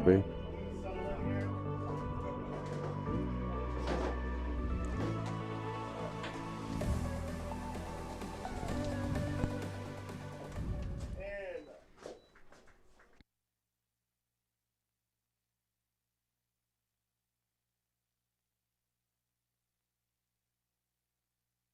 be.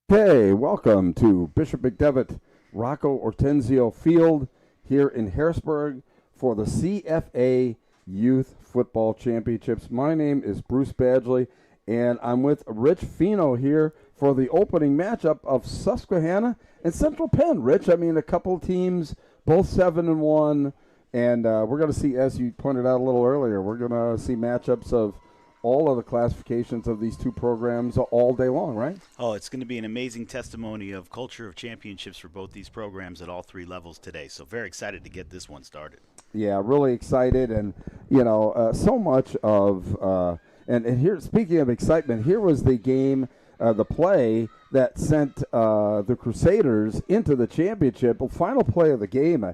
Okay, welcome to Bishop McDevitt Rocco Ortenzio Field here in Harrisburg for the CFA Youth Football Championships. My name is Bruce Badgley, and I'm with Rich Fino here for the opening matchup of Susquehanna and Central Penn. Rich, I mean, a couple teams, both 7-1, and we're going to see, as you pointed out a little earlier, we're going to see matchups of all of the classifications of these two programs all day long, right? Oh, it's going to be an amazing testimony of culture of championships for both these programs at all three levels today. So very excited to get this one started. Yeah, really excited. And, you know, so much of and here, speaking of excitement, here was the game, the play that sent the Crusaders into the championship. The final play of the game,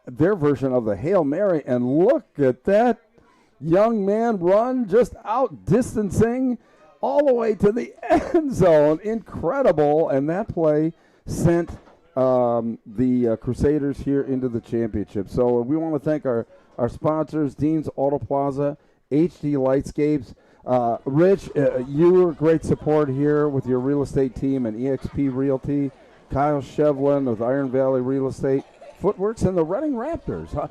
their version of the Hail Mary. And look at that young man run, just out-distancing all the way to the end zone. Incredible. And that play sent the Crusaders here into the championship. So we want to thank our sponsors, Dean's Auto Plaza, HD Lightscapes. Rich, you were great support here with your real estate team and EXP Realty. Kyle Shevlin with Iron Valley Real Estate. Footworks and the Reading Raptors.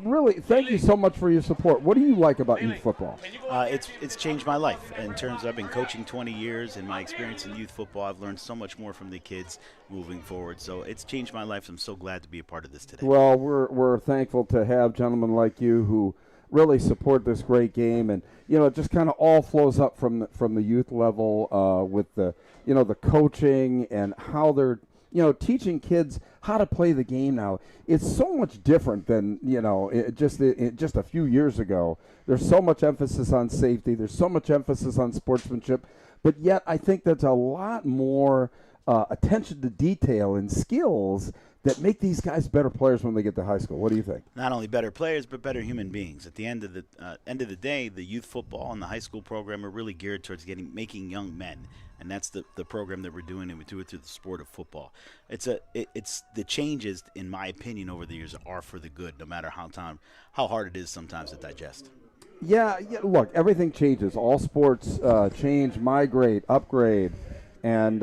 Really, thank you so much for your support. What do you like about youth football? It's changed my life in terms of I've been coaching 20 years, and my experience in youth football, I've learned so much more from the kids moving forward. So it's changed my life. I'm so glad to be a part of this today. Well, we're thankful to have gentlemen like you who really support this great game, and you know, it just kind of all flows up from the youth level with the the coaching and how they're teaching kids how to play the game now. It's so much different than, just a few years ago. There's so much emphasis on safety. There's so much emphasis on sportsmanship. But yet I think there's a lot more attention to detail and skills that make these guys better players when they get to high school. What do you think? Not only better players, but better human beings. At the end of the day, the youth football and the high school program are really geared towards making young men, and that's the program that we're doing, and we do it through the sport of football. It's the changes, in my opinion, over the years are for the good, no matter how hard it is sometimes to digest. Yeah. Look, everything changes. All sports change, migrate, upgrade, and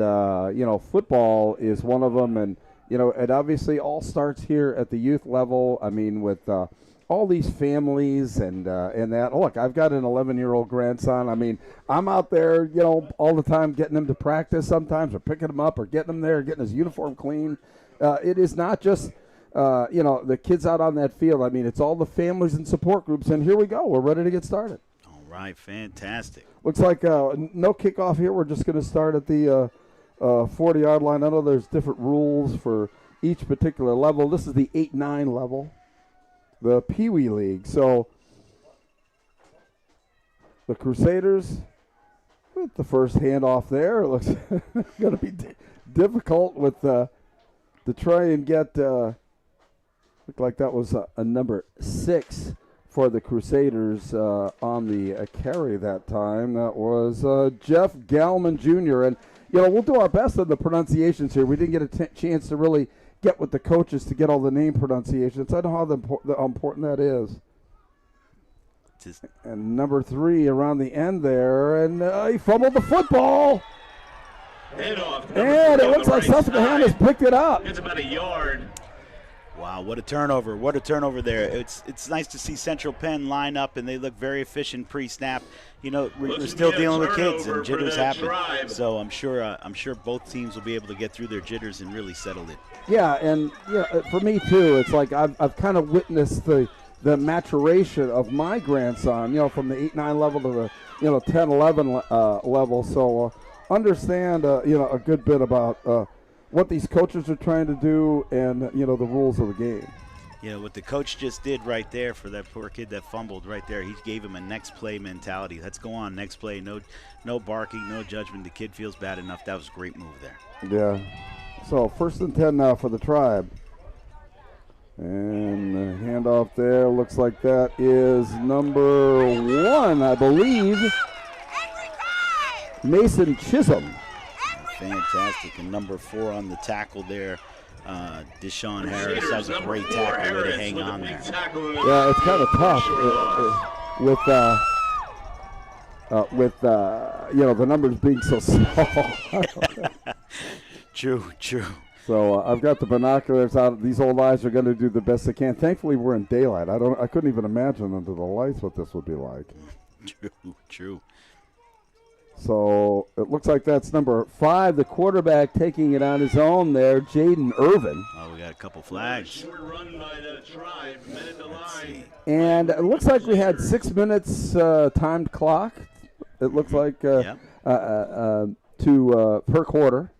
football is one of them, and. It obviously all starts here at the youth level. I mean, with all these families and that. Look, I've got an 11-year-old grandson. I mean, I'm out there, all the time getting him to practice sometimes, or picking him up, or getting him there, getting his uniform clean. It is not just, the kids out on that field. I mean, it's all the families and support groups. And here we go. We're ready to get started. All right, fantastic. Looks like no kickoff here. We're just going to start at the 40-yard line. I know there's different rules for each particular level. This is the 8-9 level, the Peewee League. So the Crusaders with the first handoff there. It looks going to be difficult with to try and get. Looked like that was a number 6 for the Crusaders on the carry that time. That was Jeff Gallman Jr. And we'll do our best on the pronunciations here. We didn't get a chance to really get with the coaches to get all the name pronunciations. I know how important that is. And number 3 around the end there, and he fumbled the football. And it looks like Susquehanna's picked it up. It's about a yard. Wow, what a turnover. What a turnover there. It's nice to see Central Penn line up, and they look very efficient pre-snap. We're still dealing with kids, and jitters happen. So I'm sure both teams will be able to get through their jitters and really settle it. Yeah, and for me too, it's like I've kind of witnessed the maturation of my grandson, from the 8-9 level to the 10-11 level. So understand a good bit about what these coaches are trying to do and the rules of the game. What the coach just did right there for that poor kid that fumbled right there, he gave him a next play mentality. Let's go on, next play. No barking, no judgment. The kid feels bad enough. That was a great move there. Yeah. So 1st and 10 now for the Tribe. And the handoff there looks like that is number 1, I believe, Mason Chisholm. Fantastic. And number 4 on the tackle there, Deshaun Harris. That was a great tackle way to hang on there. Yeah, it's kind of tough with the numbers being so small. True. So I've got the binoculars out. These old eyes are going to do the best they can. Thankfully, we're in daylight. I couldn't even imagine under the lights what this would be like. True. So it looks like that's number 5, the quarterback taking it on his own there, Jaden Irvin. Oh, we got a couple flags. And it looks like we had 6 minutes timed clock. It looks like per quarter.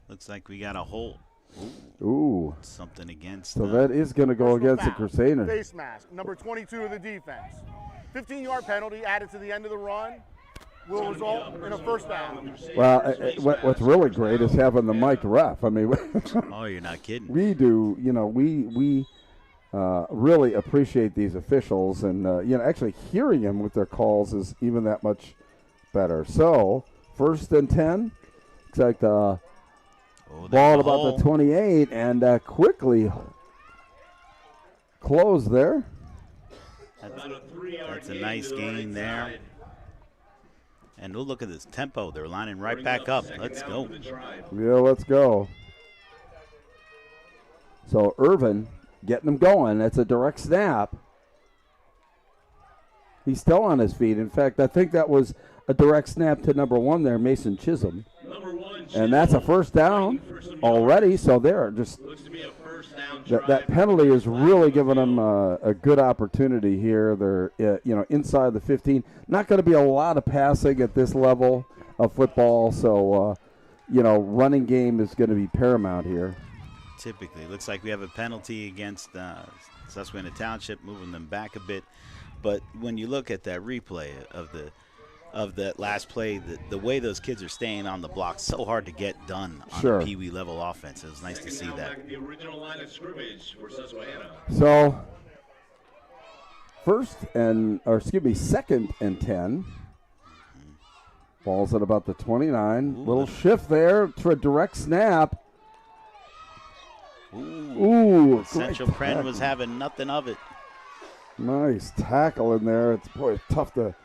Looks like we got a hole. Ooh. Something against. So that is going to go against the Crusaders. Face mask, number 22 of the defense. 15-yard penalty added to the end of the run will result in a first down. Well, what's really great is having the mic'd ref. I mean, oh, you're not kidding. We do, we really appreciate these officials, and actually hearing them with their calls is even that much better. So 1st and 10. Looks like the ball about the 28, and quickly close there. That's a nice gain there. And we'll look at this tempo. They're lining right back up. Let's go. Yeah, let's go. So Irvin getting them going. That's a direct snap. He's still on his feet. In fact, I think that was a direct snap to number 1 there, Mason Chisholm. And that's a first down already. So they're just that penalty is really giving them a good opportunity here. They're inside the 15. Not going to be a lot of passing at this level of football. So running game is going to be paramount here. Typically, looks like we have a penalty against Susquehanna Township, moving them back a bit. But when you look at that replay of that last play, the way those kids are staying on the block, so hard to get done on a Peewee level offense. It was nice to see that. The original line of scrimmage for Susquehanna. So 2nd and 10. Ball's at about the 29. Little shift there to a direct snap. Ooh, Central Penn was having nothing of it. Nice tackle in there. It's tough to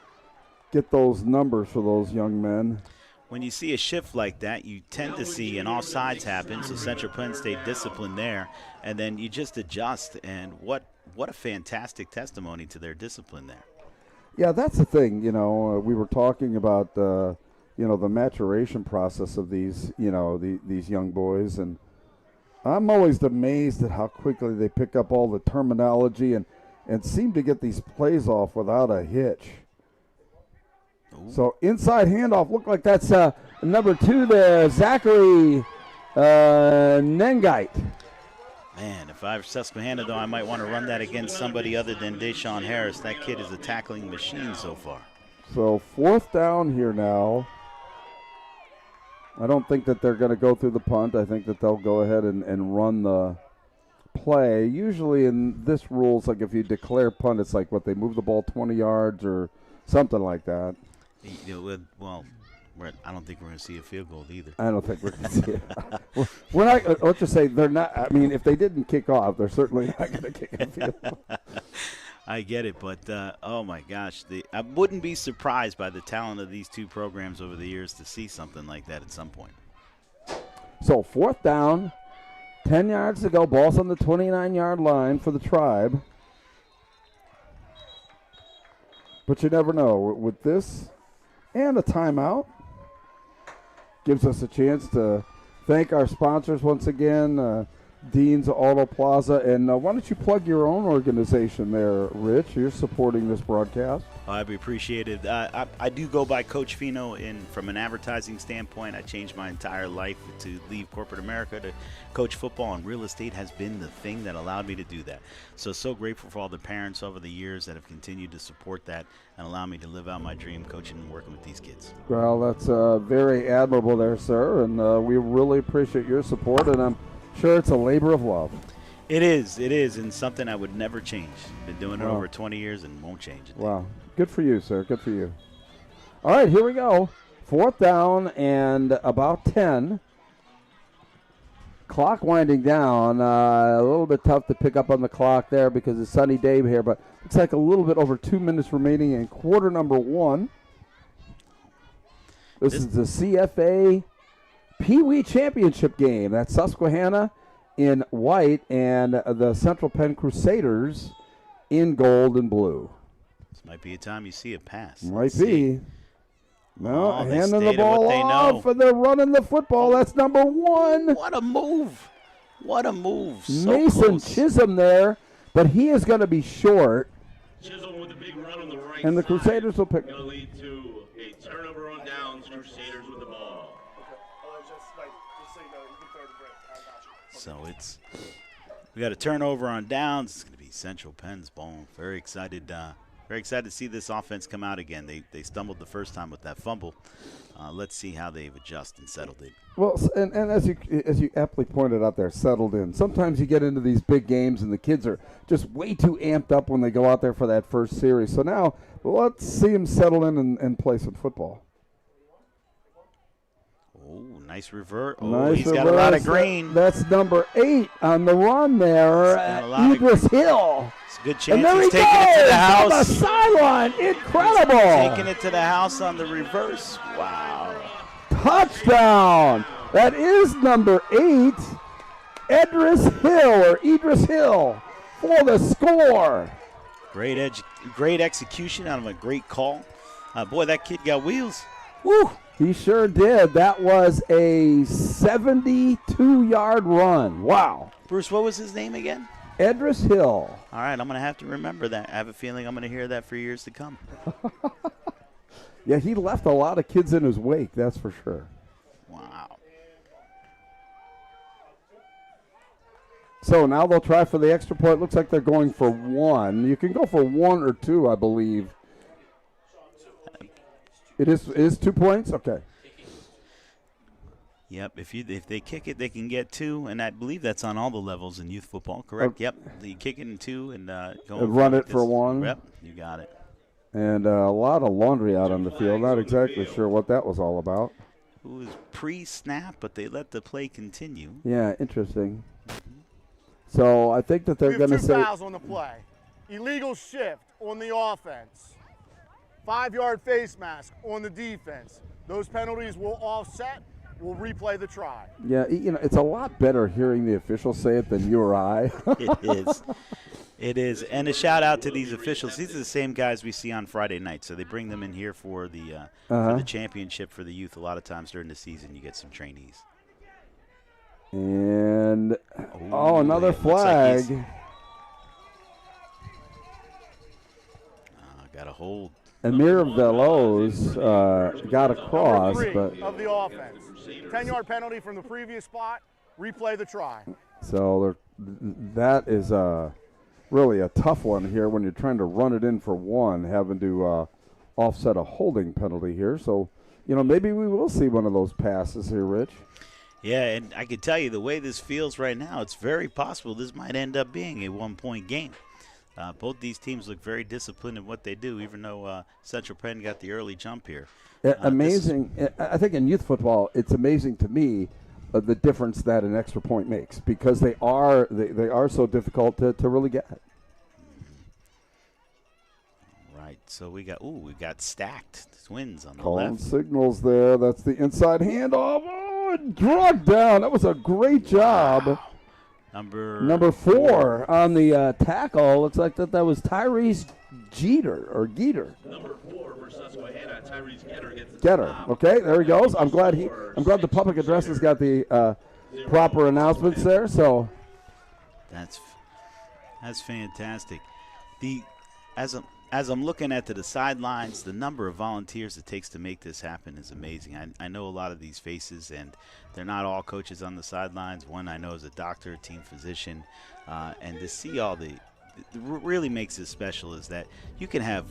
get those numbers for those young men. When you see a shift like that, you tend to see an offsides happen, so Central Penn stayed disciplined there, and then you just adjust, and what a fantastic testimony to their discipline there. Yeah, that's the thing. We were talking about the maturation process of these these young boys, and I'm always amazed at how quickly they pick up all the terminology and seem to get these plays off without a hitch. Ooh. So inside handoff, look like that's number 2 there, Zachary Nengite. Man, if I were Susquehanna, though, I might want to run that against somebody other than Deshaun Harris. That kid is a tackling machine so far. So 4th down here now. I don't think that they're going to go through the punt. I think that they'll go ahead and run the play. Usually in this rules, like if you declare punt, it's like they move the ball 20 yards or something like that. I don't think we're going to see a field goal either. I don't think we're going to see it. We're not. Let's just say they're not. I mean, if they didn't kick off, they're certainly not going to kick a field goal. I get it, but oh my gosh, I wouldn't be surprised by the talent of these two programs over the years to see something like that at some point. So 4th down, 10 yards to go. Ball's on the 29-yard line for the Tribe. But you never know. With this and a timeout, gives us a chance to thank our sponsors once again. Dean's Auto Plaza. And why don't you plug your own organization there, Rich? You're supporting this broadcast. I appreciate it. I do go by Coach Fino from an advertising standpoint. I changed my entire life to leave corporate America to coach football, and real estate has been the thing that allowed me to do that. So grateful for all the parents over the years that have continued to support that and allow me to live out my dream coaching and working with these kids. Well, that's very admirable there, sir, and we really appreciate your support, and I'm sure it's a labor of love. It is, and something I would never change. Been doing it over 20 years and won't change it. Wow. Good for you, sir. Good for you. All right, here we go. 4th down and about 10. Clock winding down. A little bit tough to pick up on the clock there because it's sunny day here, but looks like a little bit over 2 minutes remaining in quarter number 1. This is the CFA Peewee Championship game. That's Susquehanna in white and the Central Penn Crusaders in gold and blue. This might be a time you see a pass. Might be. No, handing the stayed at what ball they off, know. and they're running the football. That's number 1. What a move. What a move. So Mason close. Chisholm there, but he is going to be short. Chisholm with a big run on the right And the side. Crusaders will pick. Going to lead to a turnover on downs. Crusaders with the ball. So we got a turnover on downs. It's going to be Central Penn's ball. Very excited to see this offense come out again. They stumbled the first time with that fumble. Let's see how they've adjusted and settled it. Well, and as you aptly pointed out there, settled in. Sometimes you get into these big games and the kids are just way too amped up when they go out there for that first series. So now let's see them settle in and play some football. Oh, nice revert. Oh, Nice he's reverse. got a lot of green. That's number 8 on the run there. Got a lot of Idris Hill. It's a good And chance there he's he taking it to the goes on the house. sideline. Incredible. Taking it to the house on the reverse. Wow. Touchdown. That is number 8. Idris Hill for the score. Great execution out of a great call. Boy, that kid got wheels. Woo. He sure did. That was a 72-yard run. Wow. Bruce, what was his name again? Idris Hill. All right, I'm going to have to remember that. I have a feeling I'm going to hear that for years to come. Yeah, he left a lot of kids in his wake, that's for sure. Wow. So now they'll try for the extra point. Looks like they're going for 1. You can go for 1 or 2, I believe. It is 2 points? Okay. Yep, if they kick it, they can get 2, and I believe that's on all the levels in youth football, correct? Yep, you kick it in 2 and go run it for 1. Yep, you got it. And a lot of laundry out on the field. Not exactly sure what that was all about. It was pre-snap, but they let the play continue. Yeah, interesting. So I think that they're going to two say fouls on the play. Illegal shift on the offense. 5-yard face mask on the defense. Those penalties will offset. We'll replay the try. Yeah, it's a lot better hearing the officials say it than you or I. It is. It is. And a shout-out to these officials. These are the same guys we see on Friday night, so they bring them in here for the championship for the youth. A lot of times during the season you get some trainees. And, another it looks like flag. Got a hold. Amir Veloz got across, Number 3 but of the offense. 10-yard penalty from the previous spot. Replay the try. so that is really a tough one here when you're trying to run it in for 1, having to offset a holding penalty here. So, maybe we will see one of those passes here, Rich. Yeah, and I can tell you the way this feels right now, it's very possible this might end up being a 1-point game. Both these teams look very disciplined in what they do, even though Central Penn got the early jump here. Amazing. I think in youth football, it's amazing to me the difference that an extra point makes because they are so difficult to really get. Right. So we got stacked twins on the Calling left. signals there. That's the inside handoff. Oh, drugged down. That was a great job. Wow. Number 4 on the tackle. Looks like that was Tyrese Geter. Number 4 for Susquehanna. Tyrese Getter gets the Getter. stop. Okay, there he goes. I'm glad the public address has got the proper announcements there. So That's fantastic. As I'm looking at the sidelines, the number of volunteers it takes to make this happen is amazing. I know a lot of these faces, and they're not all coaches on the sidelines. One I know is a doctor, team physician, and to see all the really makes it special is that you can have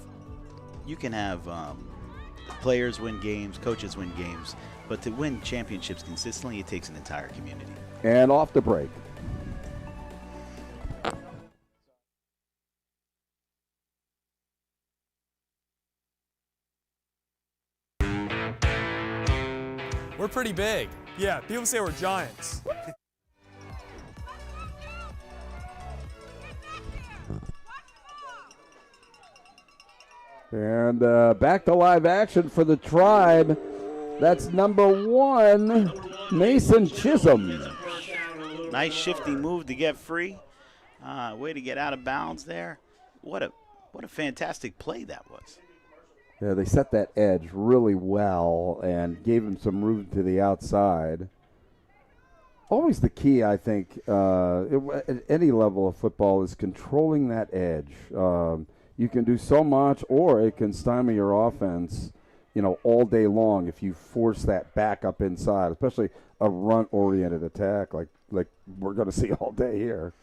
players win games, coaches win games, but to win championships consistently, it takes an entire community. And off the break. We're pretty big. Yeah, people say we're giants. And back to live action for the Tribe. That's number 1, Mason Chisholm. Nice shifty move to get free. Way to get out of bounds there. What a fantastic play that was. Yeah, they set that edge really well and gave him some room to the outside. Always the key, I think, at any level of football is controlling that edge. You can do so much, or it can stymie your offense, all day long if you force that back up inside, especially a run-oriented attack like we're going to see all day here.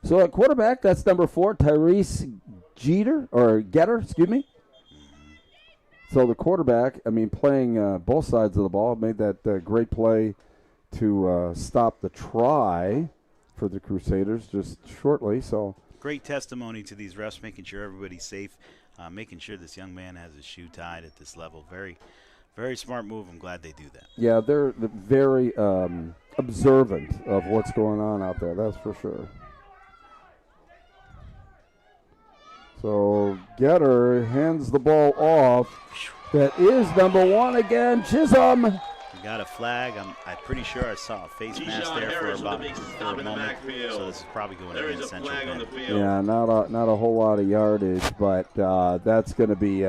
So at quarterback, that's number 4, Tyrese Getter, excuse me. So the quarterback, playing both sides of the ball, made that great play to stop the try for the Crusaders just shortly. So great testimony to these refs, making sure everybody's safe, making sure this young man has his shoe tied at this level. Very, very smart move. I'm glad they do that. Yeah, they're very observant of what's going on out there. That's for sure. So Getter hands the ball off. That is number 1 again, Chisholm. We got a flag. I'm pretty sure I saw a face mask there for a moment. So this is probably going against Central Penn. Yeah, not a whole lot of yardage, but that's going to be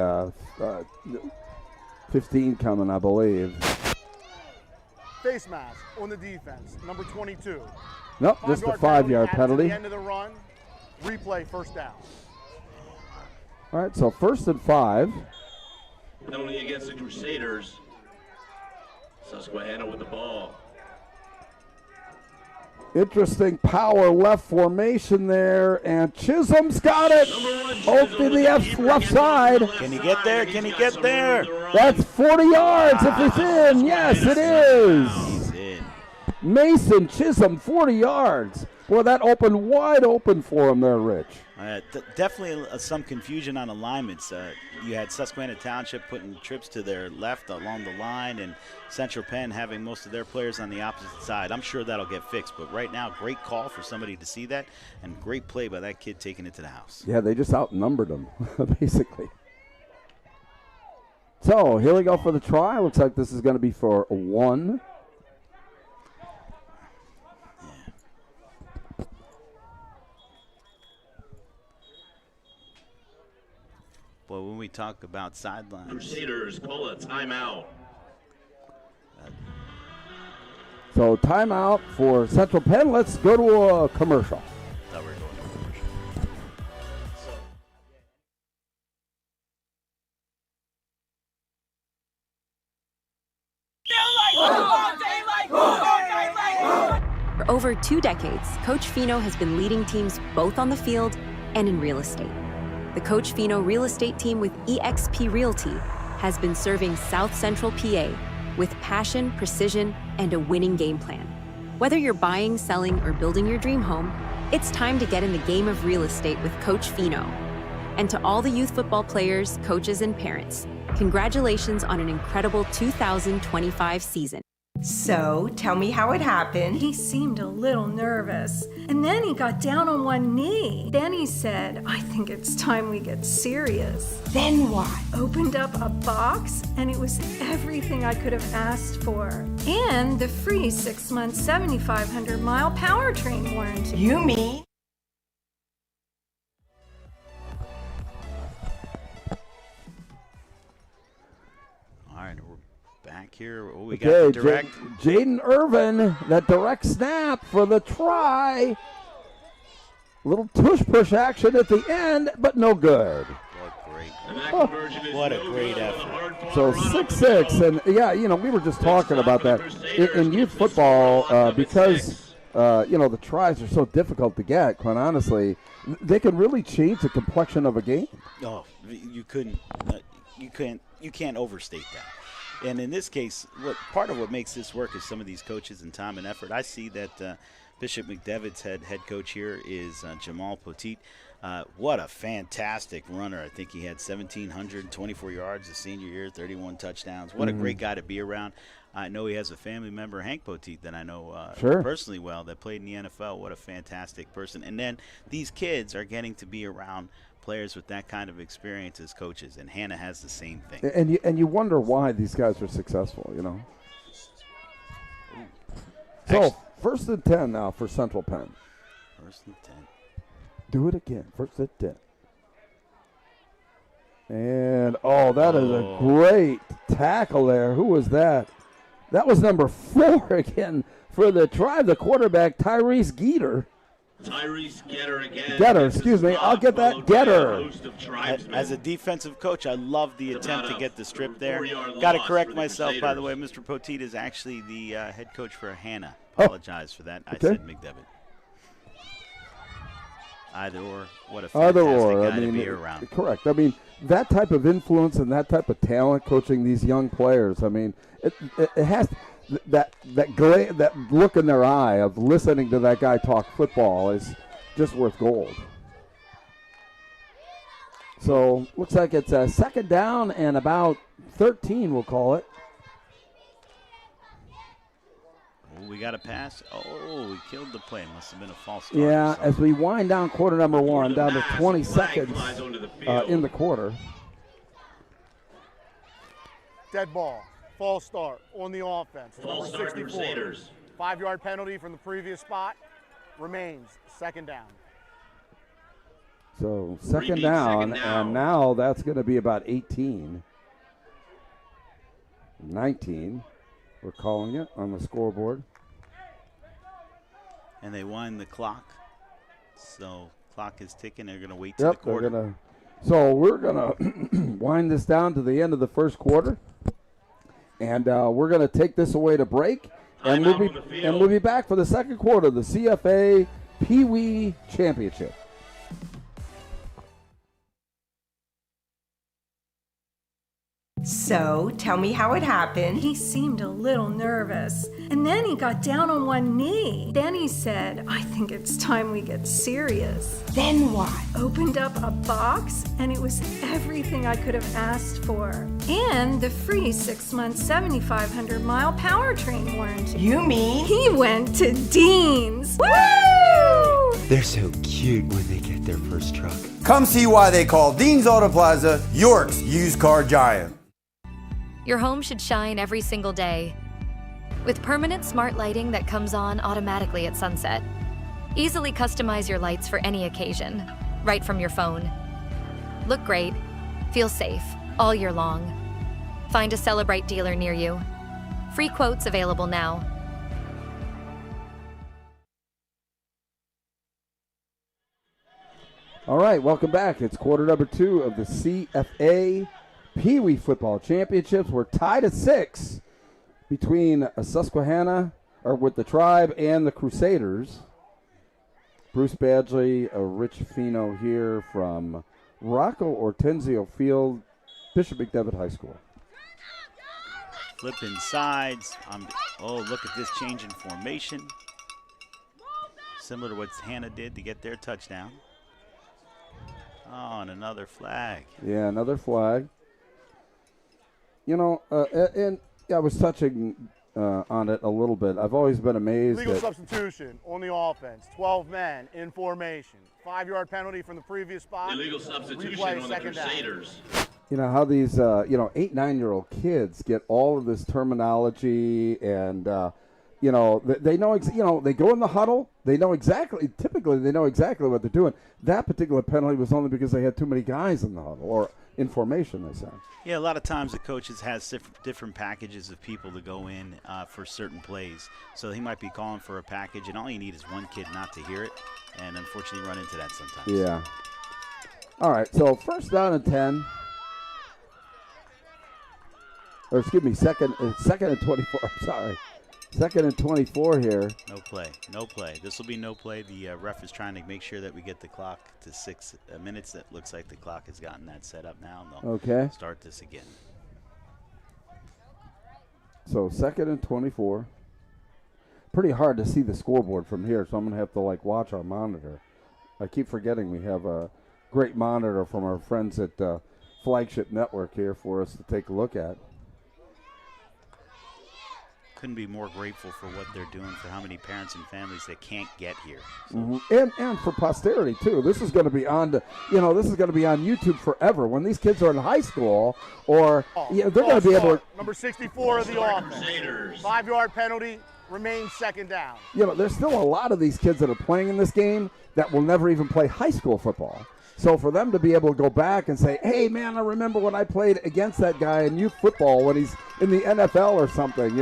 15 coming, I believe. Face mask on the defense, number 22. Nope, just a 5-yard penalty. At the end of the run, replay, first down. All right, so 1st and 5. Penalty against the Crusaders. Susquehanna with the ball. Interesting power left formation there, and Chisholm's got it. Off to the left side. Can he get there? Can he get there? That's 40 yards if it's in. Yes, it is. He's in. Mason Chisholm, 40 yards. Boy, that opened wide open for him there, Rich. Definitely some confusion on alignments. You had Susquehanna Township putting trips to their left along the line, and Central Penn having most of their players on the opposite side. I'm sure that'll get fixed, but right now, great call for somebody to see that, and great play by that kid taking it to the house. Yeah, they just outnumbered them, basically. So here we go for the try. Looks like this is going to be for 1. Boy, when we talk about sidelines. Crusaders call a timeout. So timeout for Central Penn. Let's go to a commercial. Thought we were going to a commercial. For over 2 decades, Coach Fino has been leading teams both on the field and in real estate. The Coach Fino real estate team with eXp Realty has been serving South Central PA with passion, precision, and a winning game plan. Whether you're buying, selling, or building your dream home, it's time to get in the game of real estate with Coach Fino. And to all the youth football players, coaches, and parents, congratulations on an incredible 2025 season. So, tell me how it happened. He seemed a little nervous, and then he got down on one knee. Then he said, "I think it's time we get serious." Then what? Opened up a box, and it was everything I could have asked for. And the free 6-month, 7,500-mile powertrain warranty. You mean? All right, we're back here. Oh, we got the direct. Jaden Irvin, that direct snap for the try. Little tush-push action at the end, but no good. What a great effort. So 6-6, and yeah, we were just talking about that in youth football because the tries are so difficult to get. Quite honestly, they can really change the complexion of a game. Oh, you can't overstate that. And in this case, part of what makes this work is some of these coaches and time and effort. I see that Bishop McDevitt's head coach here is Jamal Poteet. What a fantastic runner. I think he had 1,724 yards his senior year, 31 touchdowns. What a great guy to be around. I know he has a family member, Hank Poteet, that I know personally well, that played in the NFL. What a fantastic person. And then these kids are getting to be around players with that kind of experience as coaches, and Hannah has the same thing. And you wonder why these guys are successful, So, 1st and 10 now for Central Penn. 1st and 10. Do it again. 1st and 10. And, that is a great tackle there. Who was that? That was number 4 again for the Tribe, the quarterback, Tyrese Geter. Getter, excuse me. I'll get that. Getter. As a defensive coach, I love the attempt to get the strip there. Got to correct myself, by the way. Mr. Poteet is actually the head coach for Hannah. Apologize for that. I said McDevitt. Either or. What a fantastic guy to be around. Correct. I mean, that type of influence and that type of talent coaching these young players, I mean, it has that look in their eye of listening to that guy talk football is just worth gold. So, looks like it's a 2nd down and about 13, we'll call it. Oh, we got a pass. Oh, we killed the play. Must have been a false start. Yeah, as we wind down quarter number 1, down to 20 seconds in the quarter. Dead ball. False start on the offense. False start, Crusaders. 5-yard penalty from the previous spot. Remains 2nd down. So 2nd down, and now that's going to be about 18. 19, we're calling it on the scoreboard. And they wind the clock. So clock is ticking. They're going to wait till the quarter. So we're going to wind this down to the end of the 1st quarter. And we're going to take this away to break, and we'll be back for the 2nd quarter of the CFA Peewee Championship. So, tell me how it happened. He seemed a little nervous, and then he got down on one knee. Then he said, "I think it's time we get serious." Then what? Opened up a box, and it was everything I could have asked for. And the free 6-month, 7,500-mile powertrain warranty. You mean? He went to Dean's. Woo! They're so cute when they get their first truck. Come see why they call Dean's Auto Plaza York's used car giant. Your home should shine every single day. With permanent smart lighting that comes on automatically at sunset. Easily customize your lights for any occasion, right from your phone. Look great, feel safe, all year long. Find a Celebrite dealer near you. Free quotes available now. All right, welcome back. It's quarter number 2 of the CFA Peewee Football Championships. We're tied at 6 between Susquehanna, or with the Tribe, and the Crusaders. Bruce Badgley, Rich Fino here from Rocco Ortenzio Field, Bishop McDevitt High School. Flipping sides. Look at this change in formation. Similar to what Hannah did to get their touchdown. Oh, and another flag. Yeah, another flag. And I was touching on it a little bit. I've always been amazed. Legal substitution on the offense. 12 men in formation. 5-yard penalty from the previous spot. Illegal substitution on the Crusaders. You know how these 8-9-year-old kids get all of this terminology and You know, they know. They go in the huddle. They know exactly. Typically, they know exactly what they're doing. That particular penalty was only because they had too many guys in the huddle or in formation. They said. Yeah, a lot of times the coaches has different packages of people to go in for certain plays. So he might be calling for a package, and all you need is one kid not to hear it, and unfortunately run into that sometimes. Yeah. All right. So first down and 10. Or excuse me, second and 24. I'm sorry. Second and 24 here. No play. This will be no play. The ref is trying to make sure that we get the clock to 6 minutes. That looks like the clock has gotten that set up now. They'll start this again. So second and 24. Pretty hard to see the scoreboard from here, so I'm going to have to watch our monitor. I keep forgetting we have a great monitor from our friends at Flagship Network here for us to take a look at. Couldn't be more grateful for what they're doing, for how many parents and families that can't get here. So. And for posterity too. This is going to be on this is going to be on YouTube forever. When these kids are in high school, or they're going to be able to. Number 64 of the offense. 5-yard penalty, remains second down. There's still a lot of these kids that are playing in this game that will never even play high school football. So for them to be able to go back and say, hey, man, I remember when I played against that guy in youth football when he's in the NFL or something,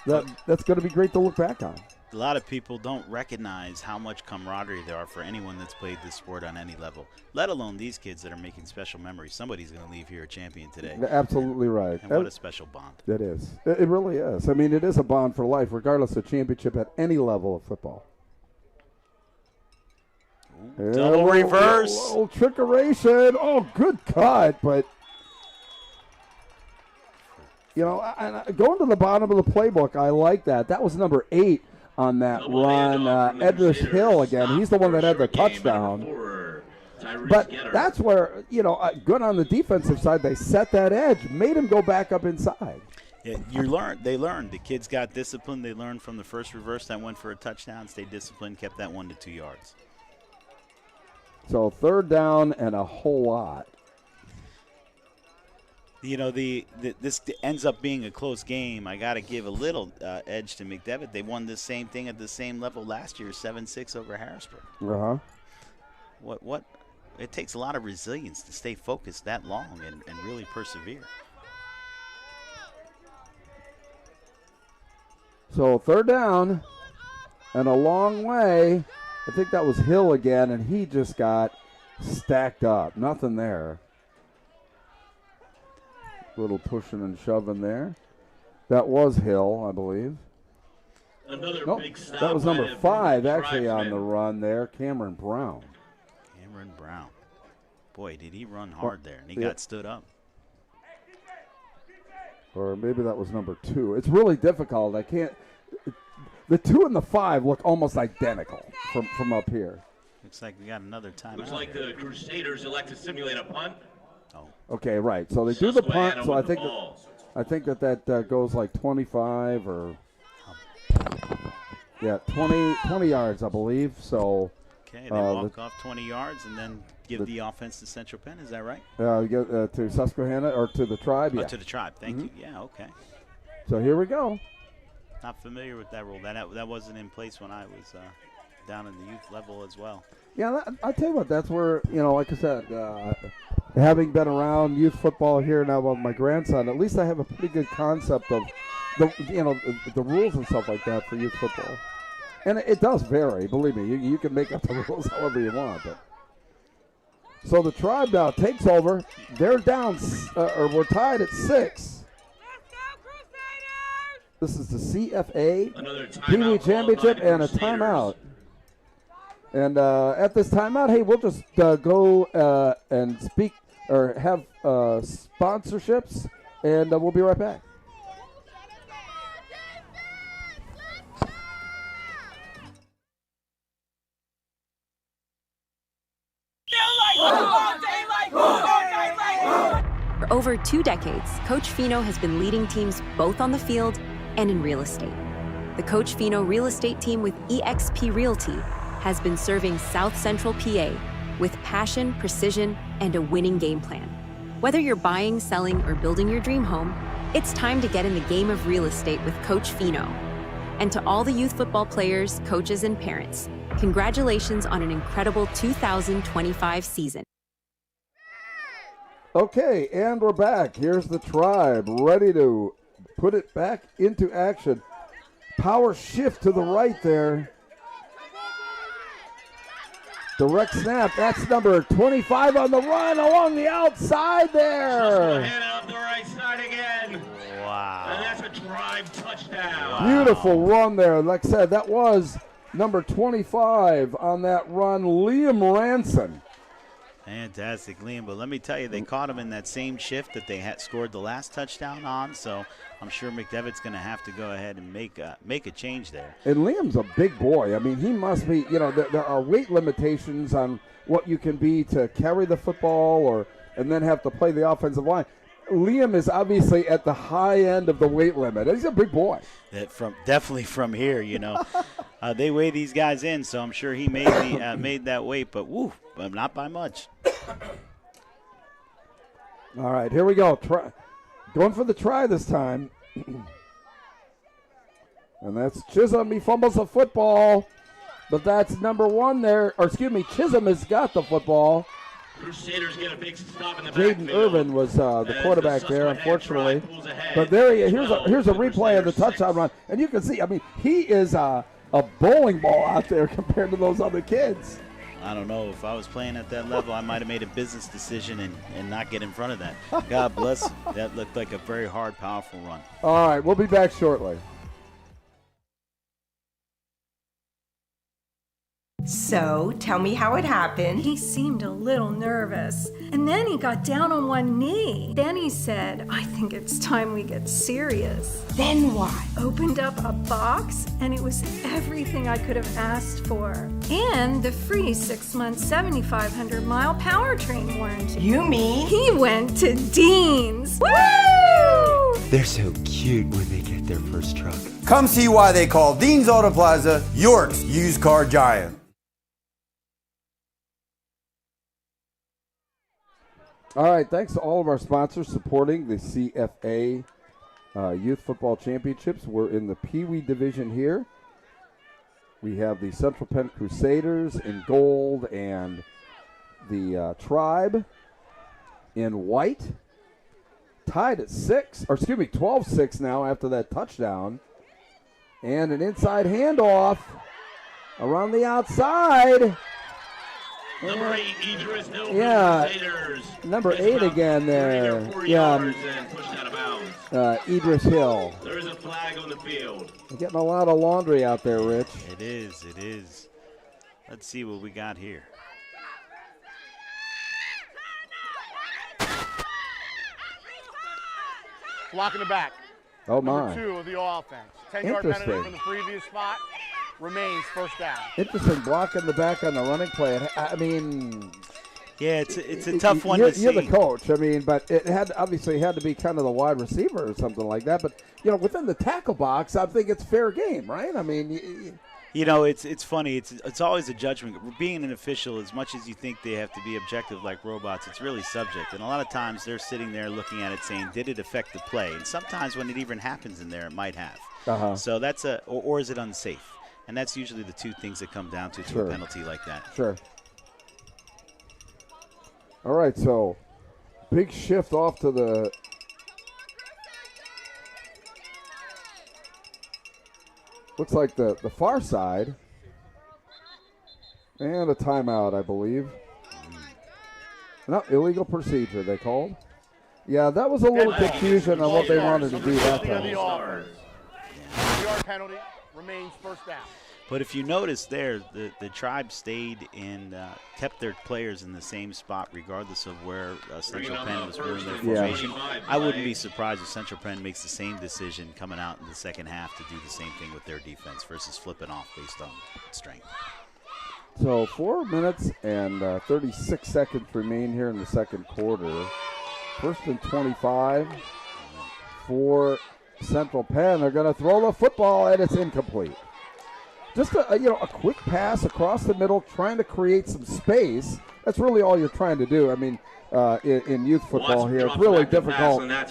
that's going to be great to look back on. A lot of people don't recognize how much camaraderie there are for anyone that's played this sport on any level, let alone these kids that are making special memories. Somebody's going to leave here a champion today. Absolutely right. And what a special bond. That is. It really is. I mean, it is a bond for life, regardless of championship at any level of football. Double reverse. Little trickeration. Oh, good cut. But, going to the bottom of the playbook, I like that. That was number 8 on that run. Edrish Hill again. He's the one that had the touchdown. But that's where, good on the defensive side. They set that edge, made him go back up inside. Yeah, they learned. The kids got disciplined. They learned from the first reverse that went for a touchdown, stayed disciplined, kept that 1 to 2 yards. So third down and a whole lot. This ends up being a close game. I got to give a little edge to McDevitt. They won the same thing at the same level last year, 7-6 over Harrisburg. What? It takes a lot of resilience to stay focused that long and really persevere. So third down and a long way. I think that was Hill again, and he just got stacked up. Nothing there. Little pushing and shoving there. That was Hill, I believe. Big stop. That was number 5 actually on the run there, Cameron Brown. Boy, did he run hard there, and he got stood up. Or maybe that was number 2. It's really difficult. I can't. The 2 and the 5 look almost identical from up here. Looks like we got another timeout. Looks like the Crusaders elect to simulate a punt. Oh. Okay, right. So they do the punt. So I think that goes like 25 or 20 yards, I believe. So. Okay, they walk off 20 yards and then give the offense to Central Penn. Is that right? To Susquehanna or to the Tribe. Yeah. To the Tribe. Thank you. Yeah. Okay. So here we go. Not familiar with that rule. That wasn't in place when I was down in the youth level as well. Yeah, I'll tell you what. That's where, like I said, having been around youth football here now with my grandson, at least I have a pretty good concept of the rules and stuff like that for youth football. And it does vary. Believe me, you can make up the rules however you want. But. So the Tribe now takes over. They're down, or we're tied at 6. This is the CFA Peewee Championship and a timeout. And at this timeout, hey, we'll just go and speak or have sponsorships, and we'll be right back. For over 2 decades, Coach Fino has been leading teams both on the field and in real estate. The Coach Fino real estate team with eXp Realty has been serving South Central PA with passion, precision, and a winning game plan. Whether you're buying, selling, or building your dream home, it's time to get in the game of real estate with Coach Fino. And to all the youth football players, coaches, and parents, congratulations on an incredible 2025 season. Okay, and we're back. Here's the Tribe, ready to put it back into action. Power shift to the right there. Direct snap. That's number 25 on the run along the outside there. Susquehanna up the right side again. Wow. And that's a Tribe touchdown. Beautiful run there. Like I said, that was number 25 on that run, Liam Ranson. Fantastic, Liam. But let me tell you, they caught him in that same shift that they had scored the last touchdown on. So I'm sure McDevitt's going to have to go ahead and make a change there. And Liam's a big boy. I mean, he must be, there are weight limitations on what you can be to carry the football and then have to play the offensive line. Liam is obviously at the high end of the weight limit. He's a big boy. Definitely from here, they weigh these guys in, so I'm sure he made that weight, but not by much. All right, here we go. Going for the try this time. And that's Chisholm. He fumbles the football, but that's number 1 there. Chisholm has got the football. Crusaders get a big stop in the Jaden Irvin was the quarterback there, unfortunately. But there here's a replay of the touchdown run. And you can see, he is a bowling ball out there compared to those other kids. I don't know. If I was playing at that level, I might have made a business decision and not get in front of that. God bless him. That looked like a very hard, powerful run. All right, we'll be back shortly. So, tell me how it happened. He seemed a little nervous, and then he got down on one knee. Then he said, I think it's time we get serious. Then what? Opened up a box, and it was everything I could have asked for. And the free 6-month, 7,500-mile powertrain warranty. You mean? He went to Dean's. Woo! They're so cute when they get their first truck. Come see why they call Dean's Auto Plaza York's used car giant. All right, thanks to all of our sponsors supporting the CFA Youth Football Championships. We're in the Peewee division here. We have the Central Penn Crusaders in gold and the Tribe in white. Tied at 12-6 now after that touchdown. And an inside handoff around the outside. Number 8, Idris Hill. Yeah, number 8 again there. Yeah, Idris Hill. There is a flag on the field. We're getting a lot of laundry out there, Rich. It is. Let's see what we got here. Block in the back. Oh, my. Number 2 of the offense. 10-yard penalty from the previous spot. Remains first down. Interesting block in the back on the running play. Yeah, it's a tough one to see. You're the coach, but it had to be kind of the wide receiver or something like that. But, within the tackle box, I think it's fair game, right? It's funny. It's always a judgment. Being an official, as much as you think they have to be objective like robots, it's really subject. And a lot of times they're sitting there looking at it saying, did it affect the play? And sometimes when it even happens in there, it might have. Uh-huh. So that's or is it unsafe? And that's usually the two things that come down to Sure. a penalty like that. Sure. All right, so big shift off to the looks like the far side. And a timeout, I believe. No, illegal procedure, they called. Yeah, that was a little confusion on what they wanted to do that time. 2-yard penalty. Remains first down. But if you notice there, the Tribe stayed and kept their players in the same spot regardless of where Central Penn was doing their formation. I wouldn't be surprised if Central Penn makes the same decision coming out in the second half to do the same thing with their defense versus flipping off based on strength. So 4 minutes and 36 seconds remain here in the second quarter. First and 25 for Central Penn. They're going to throw the football, and it's incomplete. Just a quick pass across the middle, trying to create some space, that's really all you're trying to do. I mean, in youth football here, it's really difficult to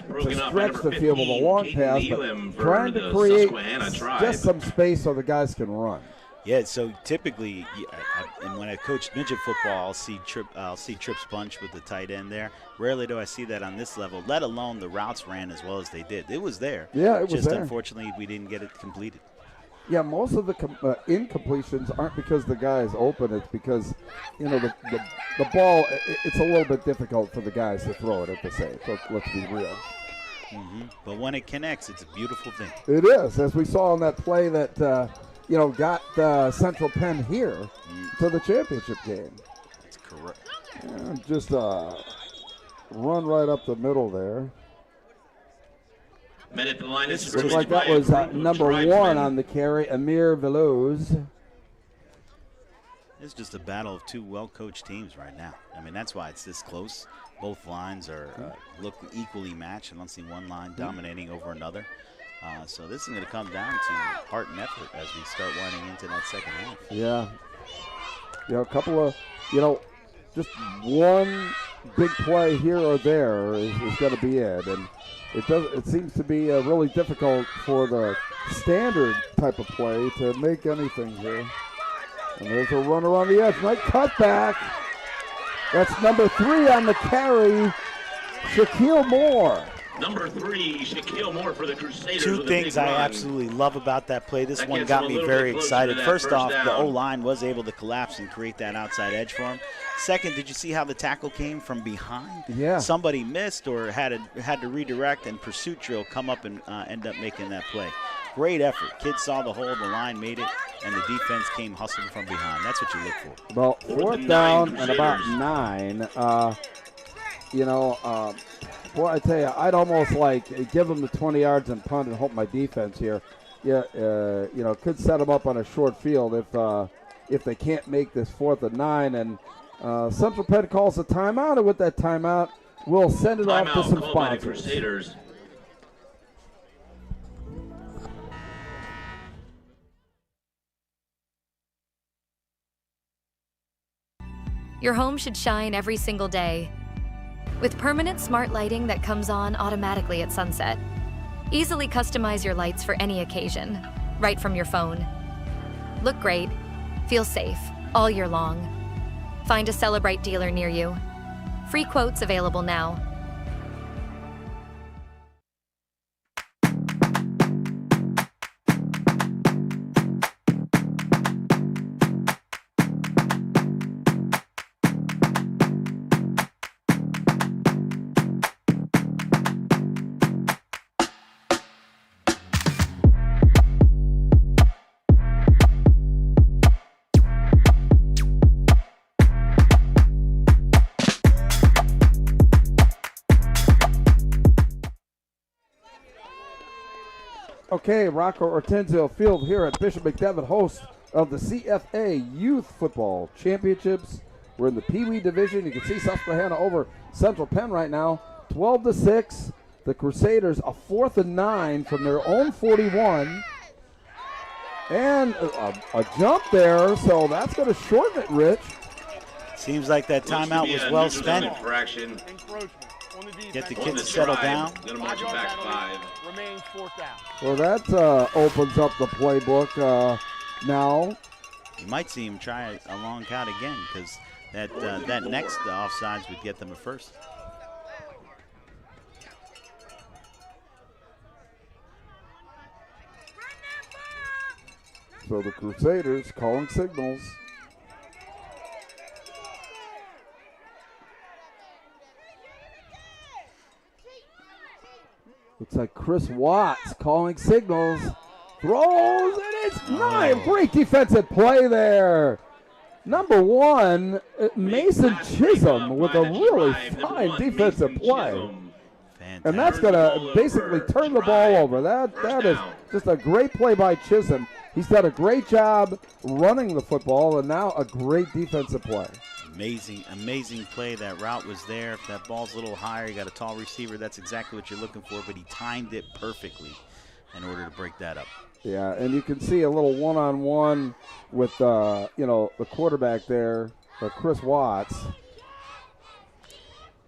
stretch the field with a long pass, but trying to create just some space so the guys can run. Yeah, so typically, and when I coached midget football, I'll see trips bunch with the tight end there. Rarely do I see that on this level, let alone the routes ran as well as they did. It was there. Yeah, it was just there. Unfortunately, we didn't get it completed. Yeah, most of the incompletions aren't because the guy is open. It's because, the ball, it's a little bit difficult for the guys to throw it at the same. So let's be real. Mm-hmm. But when it connects, it's a beautiful thing. It is, as we saw on that play that, got Central Penn here to the championship game. That's correct. And just run right up the middle there. Men at the line is looks like that was number 1 on the carry, Amir Veloz. It's just a battle of two well-coached teams right now. I mean, that's why it's this close. Both lines are look equally matched. I don't see one line dominating over another. So this is going to come down to heart and effort as we start winding into that second half. Yeah. A couple of, just one big play here or there is going to be it. And it seems to be really difficult for the standard type of play to make anything here. And there's a run around the edge. Nice cutback. That's number 3 on the carry, Shaquille Moore. Number 3, Shaquille Moore for the Crusaders. Two things I absolutely love about that play. This one got me very excited. First off, the O-line was able to collapse and create that outside edge for him. Second, did you see how the tackle came from behind? Yeah. Somebody missed or had to redirect, and pursuit drill come up and end up making that play. Great effort. Kids saw the hole, the line made it, and the defense came hustling from behind. That's what you look for. Well, 4th down and about 9. Boy, I tell you, I'd almost give them the 20 yards and punt and hope my defense here, could set them up on a short field if they can't make this 4th and 9. And Central Penn calls a timeout, and with that timeout, we'll send it off to some sponsors. Your home should shine every single day. With permanent smart lighting that comes on automatically at sunset. Easily customize your lights for any occasion, right from your phone. Look great, feel safe, all year long. Find a Celebrite dealer near you. Free quotes available now. Okay, Rocco Ortenzio Field here at Bishop McDevitt, host of the CFA Youth Football Championships. We're in the Peewee division. You can see Susquehanna over Central Penn right now, 12-6. The Crusaders a 4th and 9 from their own 41. And a jump there, so that's going to shorten it, Rich. Seems like that timeout was well spent. Infraction. Get the kids to settle down. Gonna march it back 5. Remains 4th down. Well, that opens up the playbook now. You might see him try a long count again because that next offsides would get them a first. So the Crusaders calling signals. Looks like Chris Watts calling signals. Throws, and it's 9. Great defensive play there. Number 1, Mason Chisholm with a really fine defensive play. Fantastic. And that's going to basically turn the ball over. That is just a great play by Chisholm. He's done a great job running the football, and now a great defensive play. Amazing play. That route was there. If that ball's a little higher, you got a tall receiver, that's exactly what you're looking for, but he timed it perfectly in order to break that up. Yeah, and you can see a little one-on-one with, the quarterback there, Chris Watts.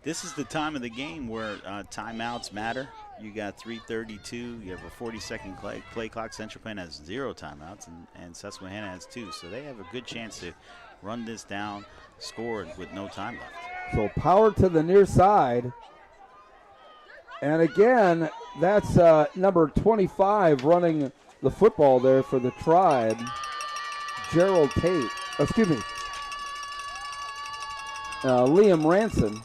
This is the time of the game where timeouts matter. You got 3:32. You have a 40-second play clock. Central Penn has 0 timeouts, and Susquehanna has 2. So they have a good chance to run this down, score with no time left. So power to the near side. And again, that's number 25 running the football there for the Tribe, Liam Ranson.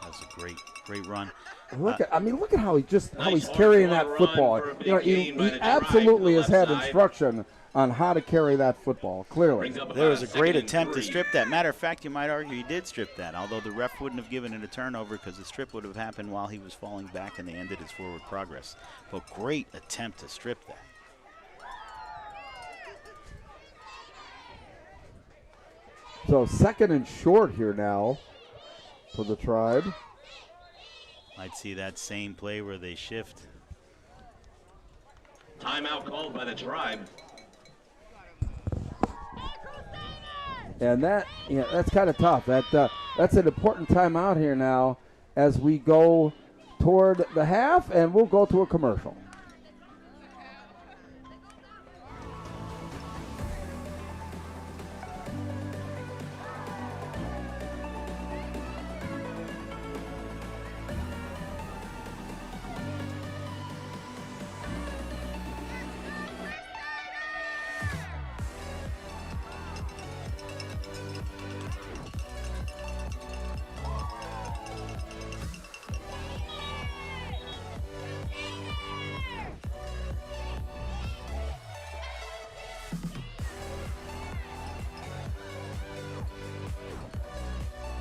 That's a great run. Look at how he's carrying that football. He absolutely has had instruction on how to carry that football, clearly. There was a great attempt to strip that. Matter of fact, you might argue he did strip that, although the ref wouldn't have given it a turnover because the strip would have happened while he was falling back and they ended his forward progress. But great attempt to strip that. So 2nd and short here now for the Tribe. Might see that same play where they shift. Timeout called by the Tribe. And that's kind of tough. That's an important timeout here now as we go toward the half, and we'll go to a commercial.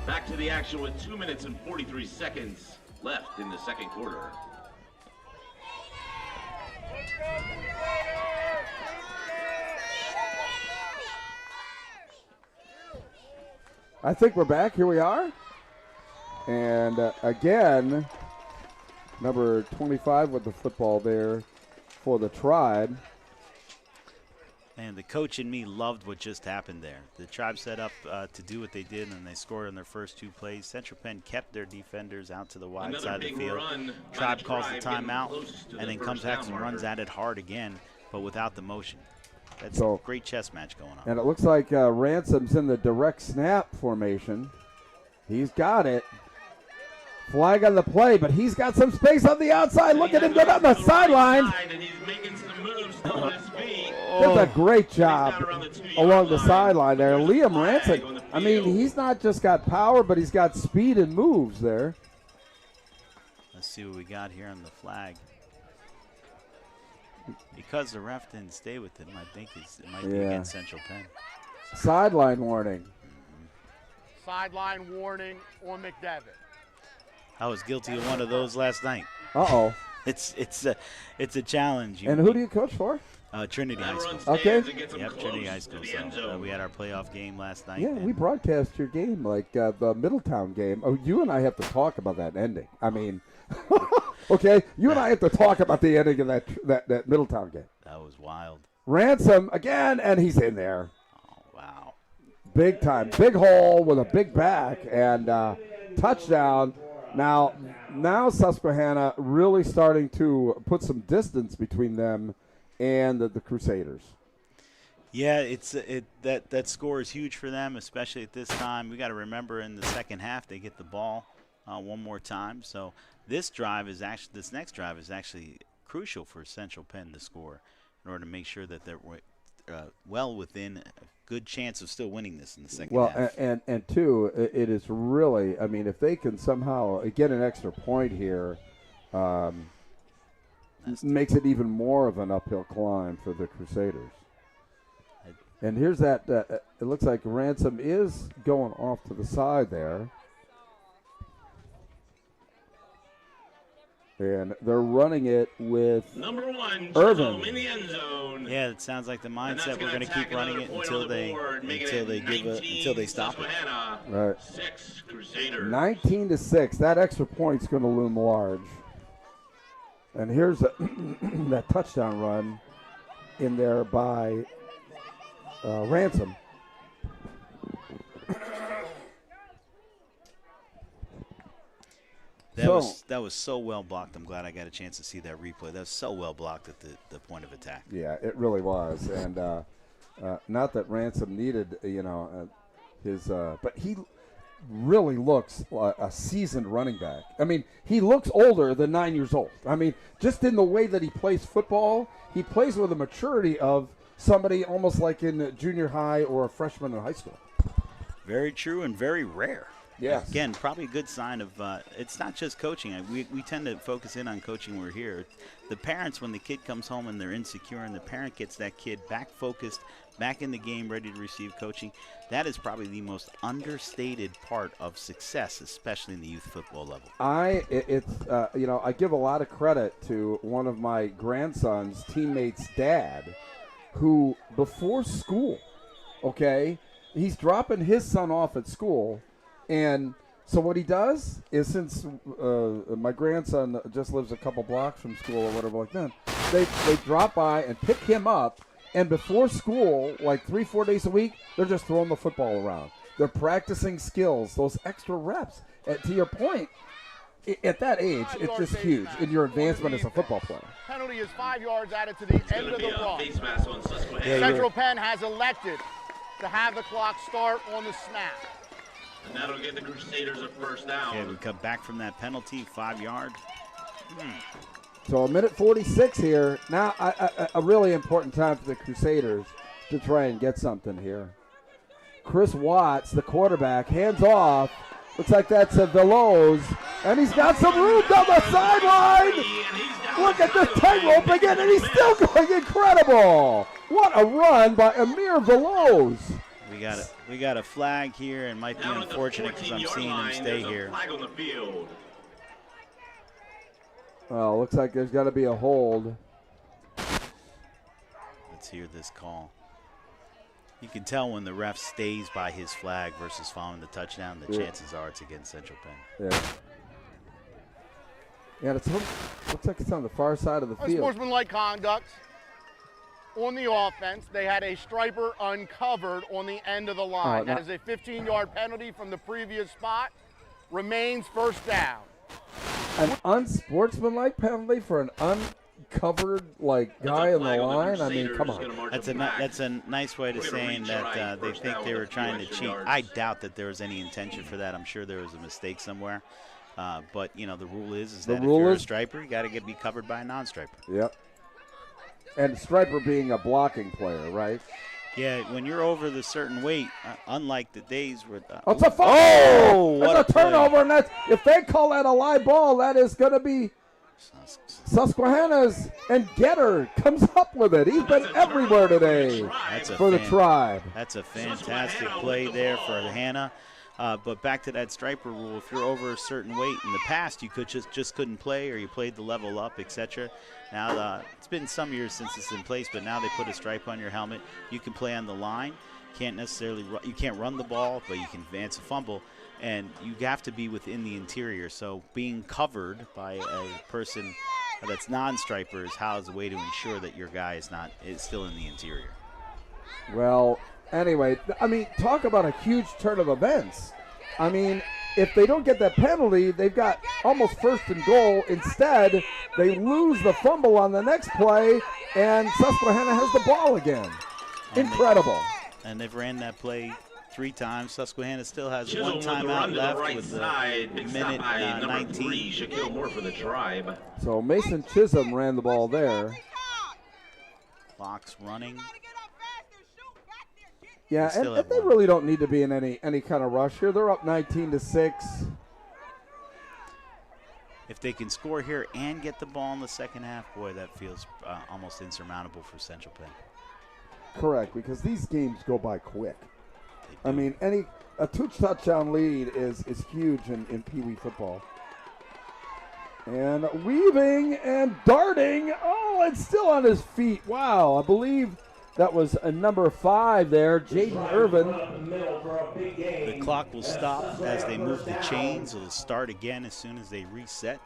Back to the action with 2 minutes and 43 seconds left in the second quarter. I think we're back. Here we are. And again, number 25 with the football there for the Tribe. And the coach in me loved what just happened there. The Tribe set up to do what they did, and they scored on their first 2 plays. Central Penn kept their defenders out to the wide side of the field. Tribe calls the timeout, and then comes back and runs at it hard again, but without the motion. That's a great chess match going on. And it looks like Ransom's in the direct snap formation. He's got it. Flag on the play, but he's got some space on the outside. Look at him go down the sideline. Does a great job along the sideline there. Liam Ranson, I mean, he's not just got power, but he's got speed and moves there. Let's see what we got here on the flag. Because the ref didn't stay with him, I think it might be against Central Penn. Sideline warning. Sideline warning on McDevitt. I was guilty of one of those last night. Uh-oh. It's a challenge. And who do you coach for? Trinity High School. Okay. Yep, Trinity High School. So we had our playoff game last night. Yeah, we broadcast your game, like the Middletown game. Oh, you and I have to talk about that ending. I mean, okay, you and I have to talk about the ending of that Middletown game. That was wild. Ransom again, and he's in there. Oh, wow. Big time. Big hole with a big back and touchdown. Now Susquehanna really starting to put some distance between them and the Crusaders. Yeah, that score is huge for them, especially at this time. We got to remember in the second half they get the ball one more time. So this next drive is actually crucial for Central Penn to score in order to make sure that they're well within a good chance of still winning this in the second half. Well, and two, it is really, I mean, if they can somehow get an extra point here, makes it even more of an uphill climb for the Crusaders. And here's that, it looks like Ransom is going off to the side there. And they're running it with number 1, Irvin in the end zone. Yeah, it sounds like the mindset. We're going to keep running it until they stop it. Right. 6 Crusaders. 19-6. That extra point's going to loom large. And here's that touchdown run in there by That was so well blocked. I'm glad I got a chance to see that replay. That was so well blocked at the point of attack. Yeah, it really was. And not that Ransom needed, his but he really looks like a seasoned running back. I mean, he looks older than 9 years old. I mean, just in the way that he plays football, he plays with a maturity of somebody almost like in junior high or a freshman in high school. Very true and very rare. Yes. Again, probably a good sign of it's not just coaching. We tend to focus in on coaching when we're here. The parents, when the kid comes home and they're insecure and the parent gets that kid back focused, back in the game, ready to receive coaching, that is probably the most understated part of success, especially in the youth football level. I give a lot of credit to one of my grandson's teammates' dad, who before school, he's dropping his son off at school. And so what he does is, since my grandson just lives a couple blocks from school or whatever like that, they drop by and pick him up. And before school, like 3-4 days a week, they're just throwing the football around. They're practicing skills, those extra reps. To your point, at that age, it's just huge in your advancement as a football player. Penalty is 5 yards added to the end of the run. Central Penn has elected to have the clock start on the snap. And that'll get the Crusaders a first down. Yeah, we come back from that penalty, 5 yard. So 1:46 here. Now a really important time for the Crusaders to try and get something here. Chris Watts, the quarterback, hands off. Looks like that's a Veloz. And he's got some room down the sideline. Look at this tightrope again, and he's still going. Incredible. What a run by Amir Veloz. We got a flag here, and might be unfortunate because I'm seeing him stay here. Well, looks like there's got to be a hold. Let's hear this call. You can tell when the ref stays by his flag versus following the touchdown, the chances are it's against Central Penn. Yeah, looks like it's on the far side of the field. Sportsmanlike conduct on the offense. They had a striper uncovered on the end of the line. That is a 15-yard penalty from the previous spot. Remains first down. An unsportsmanlike penalty for an uncovered guy in the line? I mean, come on. That's a nice way to saying that they think they were trying to cheat. I doubt that there was any intention for that. I'm sure there was a mistake somewhere. But, the rule is that if you're a striper, you got to be covered by a non-striper. Yep. And striper being a blocking player, right? Yeah, when you're over the certain weight, unlike the days where it's a fumble! Oh, that's a turnover, and if they call that a live ball, that is going to be Susquehanna's, and Getter comes up with it. He's been everywhere today for the Tribe. That's a fantastic play there for Hannah. But back to that striper rule, if you're over a certain weight, in the past you could just couldn't play, or you played the level up, etc. Now it's been some years since it's in place, but now they put a stripe on your helmet. You can play on the line. You can't run the ball, but you can advance a fumble, and you have to be within the interior. So being covered by a person that's non-striper is a way to ensure that your guy is still in the interior. Well, anyway, I mean, talk about a huge turn of events. I mean, if they don't get that penalty, they've got almost first and goal. Instead, they lose the fumble on the next play, and Susquehanna has the ball again. Incredible. And they've ran that play 3 times. Susquehanna still has one timeout left with minute 19. Shaquille Moore for the Tribe. So Mason Chisholm ran the ball there. Clock's running. Yeah, and they really don't need to be in any kind of rush here. They're up 19-6. If they can score here and get the ball in the second half, boy, that feels almost insurmountable for Central Penn. Correct, because these games go by quick. I mean, a 2-touchdown lead is huge in Peewee football. And weaving and darting. Oh, it's still on his feet. Wow, I believe that was a number 5 there, Jaden Irvin. The clock will stop as they move the chains. It'll start again as soon as they reset.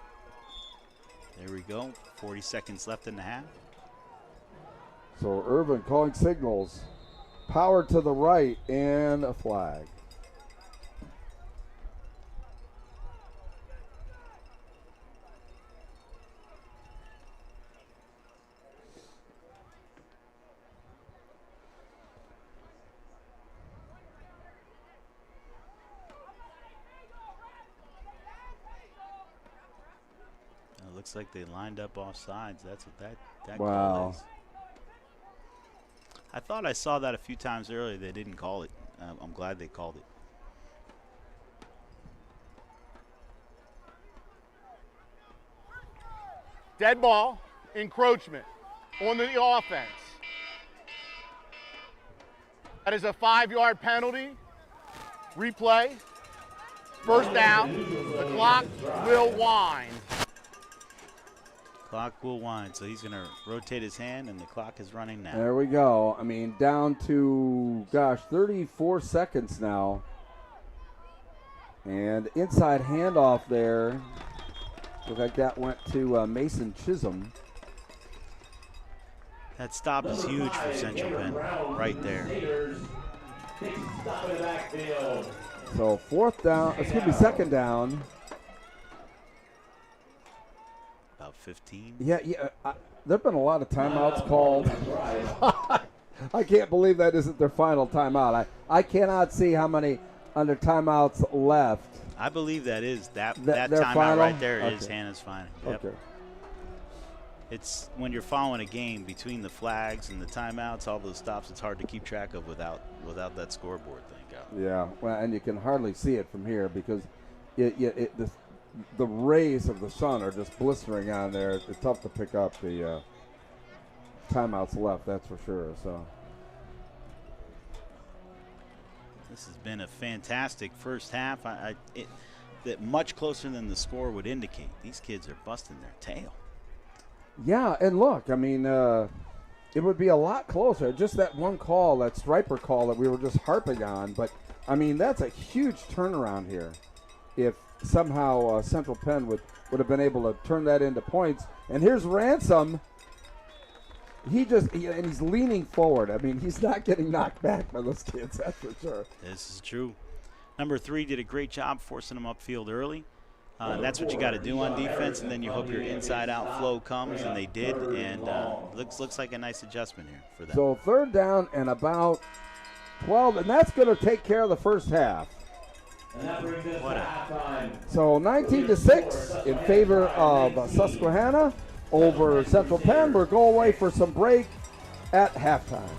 There we go. 40 seconds left in the half. So Irvin calling signals. Power to the right and a flag. looks like they lined up off sides. That's what that Wow. call is. I thought I saw that a few times earlier. They didn't call it. I'm glad they called it. Dead ball, encroachment on the offense. That is a 5-yard penalty. Replay. First down. The clock will wind. Clock will wind, so he's going to rotate his hand, and the clock is running now. There we go. I mean, down to, 34 seconds now. And inside handoff there. Looks like that went to Mason Chisholm. That stop is huge for Central Penn, right there. So second down. About 15. Yeah. There have been a lot of timeouts called. I can't believe that isn't their final timeout. I cannot see how many under timeouts left. I believe that is that their timeout final? right there Okay. is Hannah's final. Yep. Okay. It's when you're following a game between the flags and the timeouts, all those stops. It's hard to keep track of without that scoreboard thing out. Yeah, well, and you can hardly see it from here because the rays of the sun are just blistering on there. It's tough to pick up the timeouts left, that's for sure. So this has been a fantastic first half. That much closer than the score would indicate. These kids are busting their tail. yeah, and look, I mean, it would be a lot closer. Just that one call, that striper call that we were just harping on. But I mean, that's a huge turnaround here. If somehow Central Penn would have been able to turn that into points. And here's Ransom. And he's leaning forward. I mean, he's not getting knocked back by those kids, that's for sure. This is true. Number 3 did a great job forcing them upfield early. That's what you got to do on defense, and then you hope your inside-out flow comes, and they did. And looks like a nice adjustment here for them. So third down and about 12, and that's going to take care of the first half. And that brings us to halftime. So 19-6 in favor of Susquehanna over Central Penn. We'll go away for some break at halftime.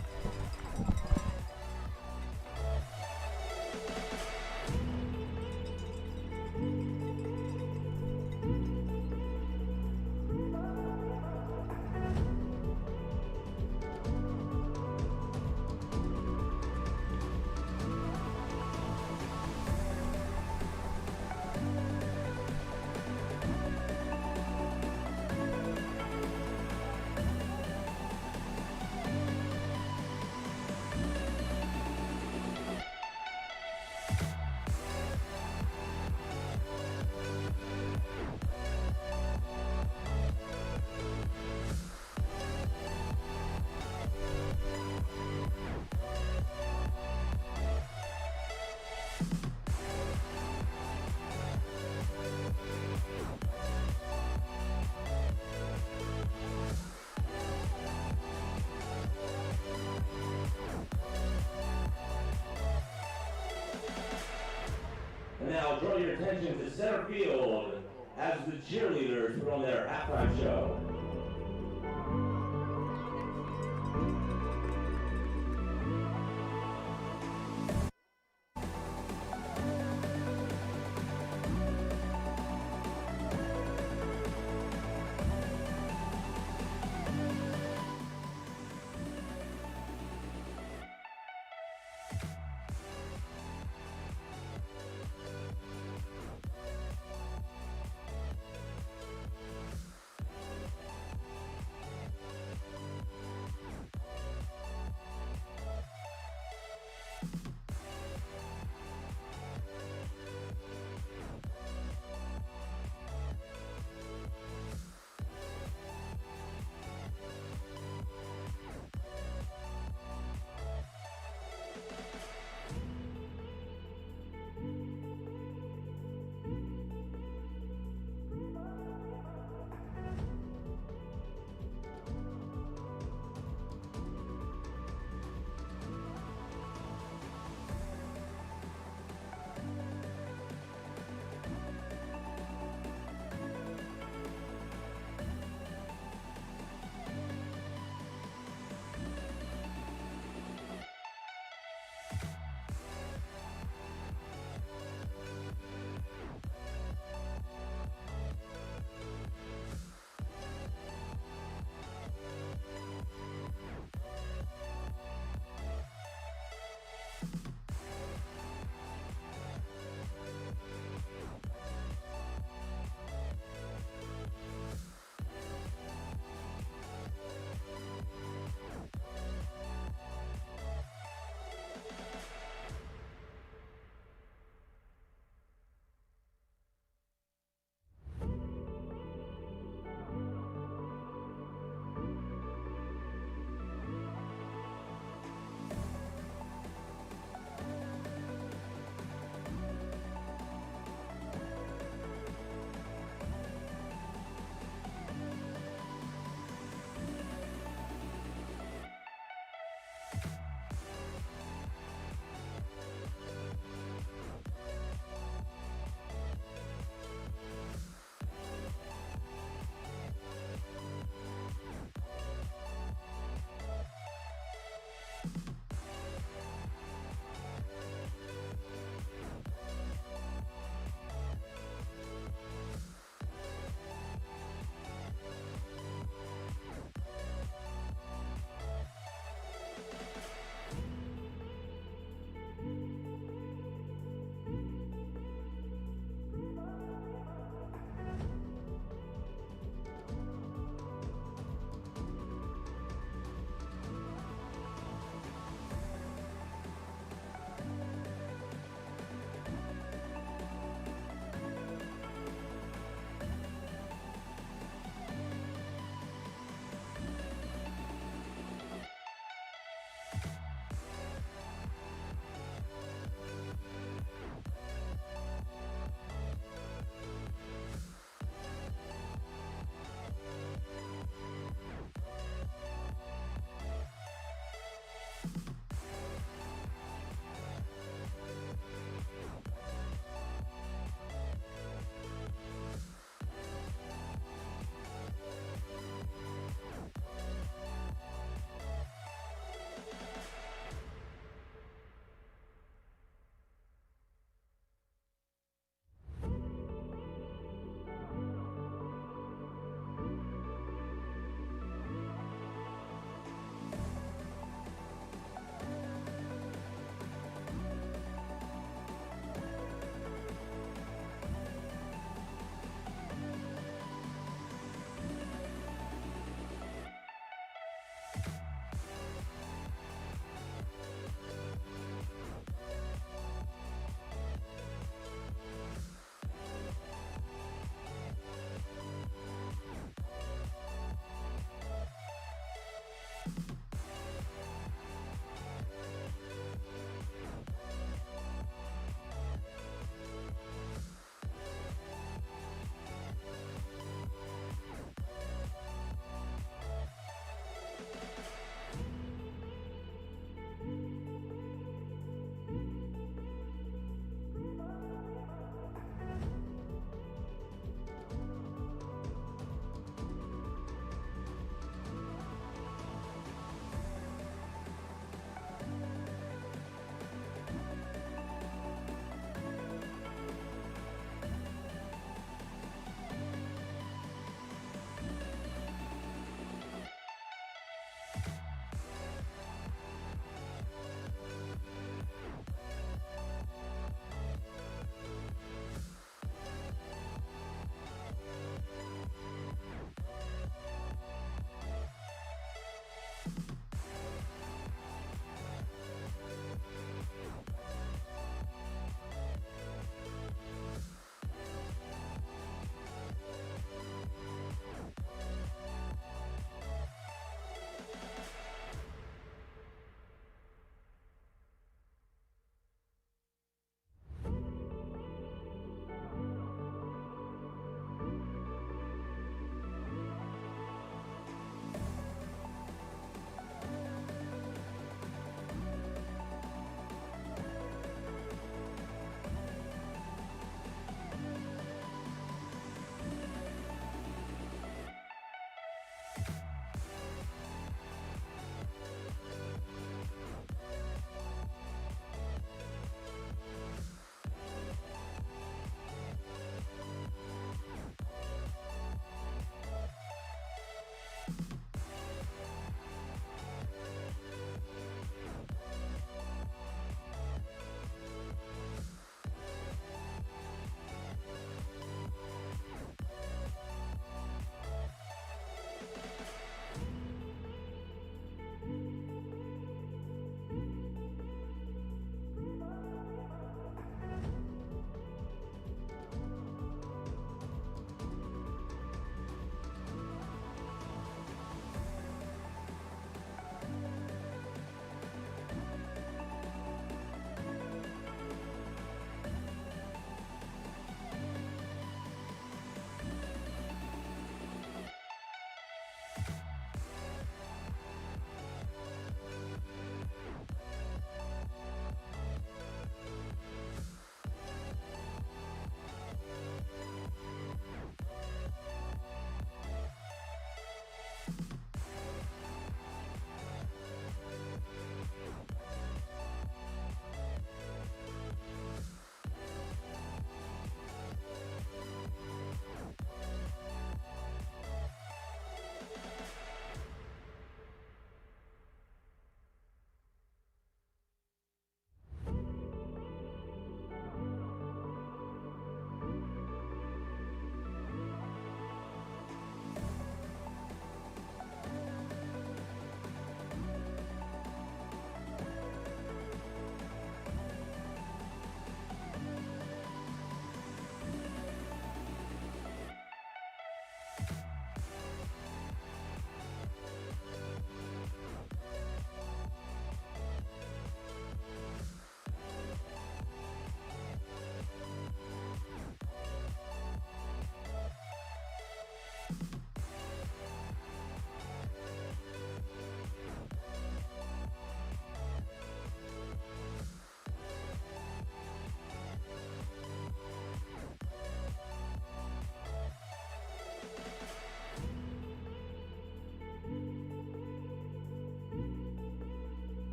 And now draw your attention to center field as the cheerleaders put on their halftime show.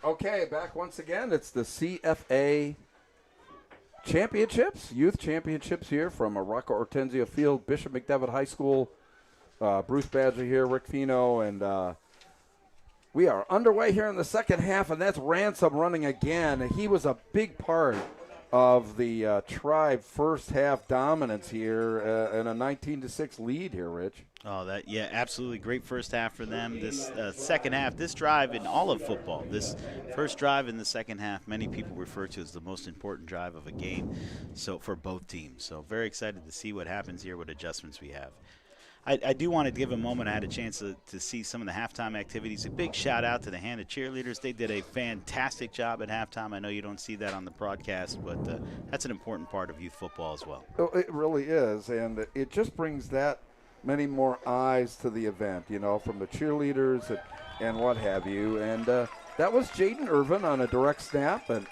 Okay, back once again. It's the CFA Championships, Youth Championships here from Rocco Hortenzio Field, Bishop McDevitt High School. Bruce Badger here, Rick Fino, and we are underway here in the second half, and that's Ransom running again. He was a big part of the Tribe first half dominance here and a 19-6 lead here, Rich. Oh, yeah, absolutely great first half for them. This second half, this drive in all of football, this first drive in the second half, many people refer to as the most important drive of a game. So for both teams, so very excited to see what happens here, what adjustments we have. I do want to give a moment. I had a chance to see some of the halftime activities. A big shout out to the Hannah cheerleaders. They did a fantastic job at halftime. I know you don't see that on the broadcast, but that's an important part of youth football as well. It really is, and it just brings that many more eyes to the event, you know, from the cheerleaders and what have you. And that was Jaden Irvin on a direct snap, and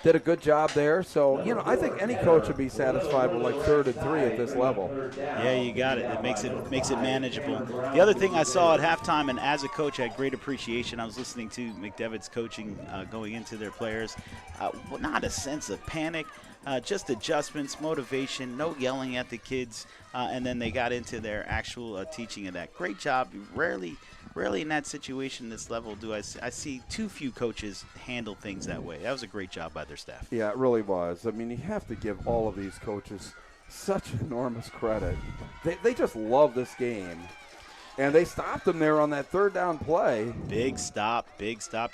did a good job there. So, you know, I think any coach would be satisfied with like 3rd and 3 at this level. Yeah, you got it. It makes it manageable. The other thing I saw at halftime, and as a coach, I had great appreciation. I was listening to McDevitt's coaching going into their players. Not a sense of panic, just adjustments, motivation, no yelling at the kids, and then they got into their actual teaching of that. Great job. Rarely in that situation, this level, do I see too few coaches handle things that way. That was a great job by their staff. Yeah, it really was. I mean, you have to give all of these coaches such enormous credit. They just love this game. And they stopped them there on that 3rd down play. Big stop.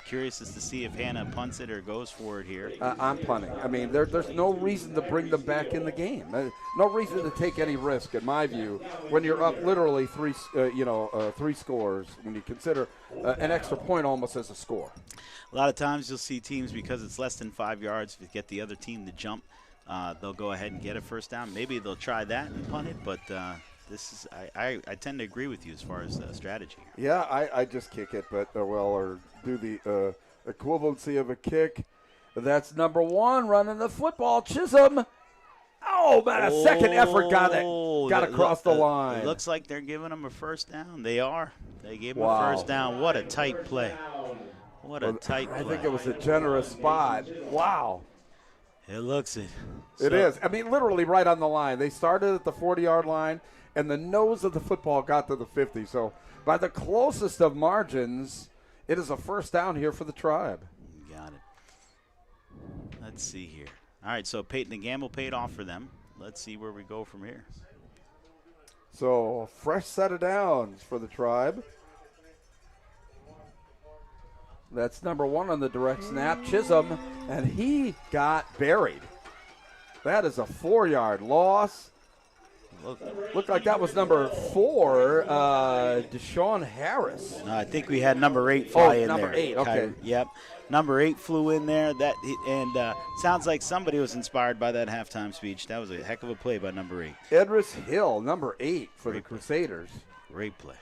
Curious as to see if Hannah punts it or goes for it here. I'm punting. I mean, there's no reason to bring them back in the game. No reason to take any risk, in my view, when you're up literally 3 scores, when you consider an extra point almost as a score. A lot of times you'll see teams, because it's less than 5 yards, to get the other team to jump, they'll go ahead and get a first down. Maybe they'll try that and punt it, but I tend to agree with you as far as strategy. Yeah, I just kick it, but or do the equivalency of a kick. That's number 1 running the football, Chisholm. Oh man, a second effort got across the line. It looks like they're giving them a first down. They are. They gave them a first down. What a tight play. What a tight play. I think it was a generous spot. Wow. It looks it. It is. I mean, literally right on the line. They started at the 40-yard line, and the nose of the football got to the 50. So by the closest of margins, it is a first down here for the Tribe. Got it. Let's see here. All right, so Peyton the gamble paid off for them. Let's see where we go from here. So fresh set of downs for the Tribe. That's number 1 on the direct snap, Chisholm, and he got buried. That is a 4-yard loss. Looked like that was number 4, Deshaun Harris. No, I think we had number 8 fly in number there. 8, okay. Yep, number 8 flew in there. Sounds like somebody was inspired by that halftime speech. That was a heck of a play by number 8. Edris Hill, number 8 for the Crusaders. Great play.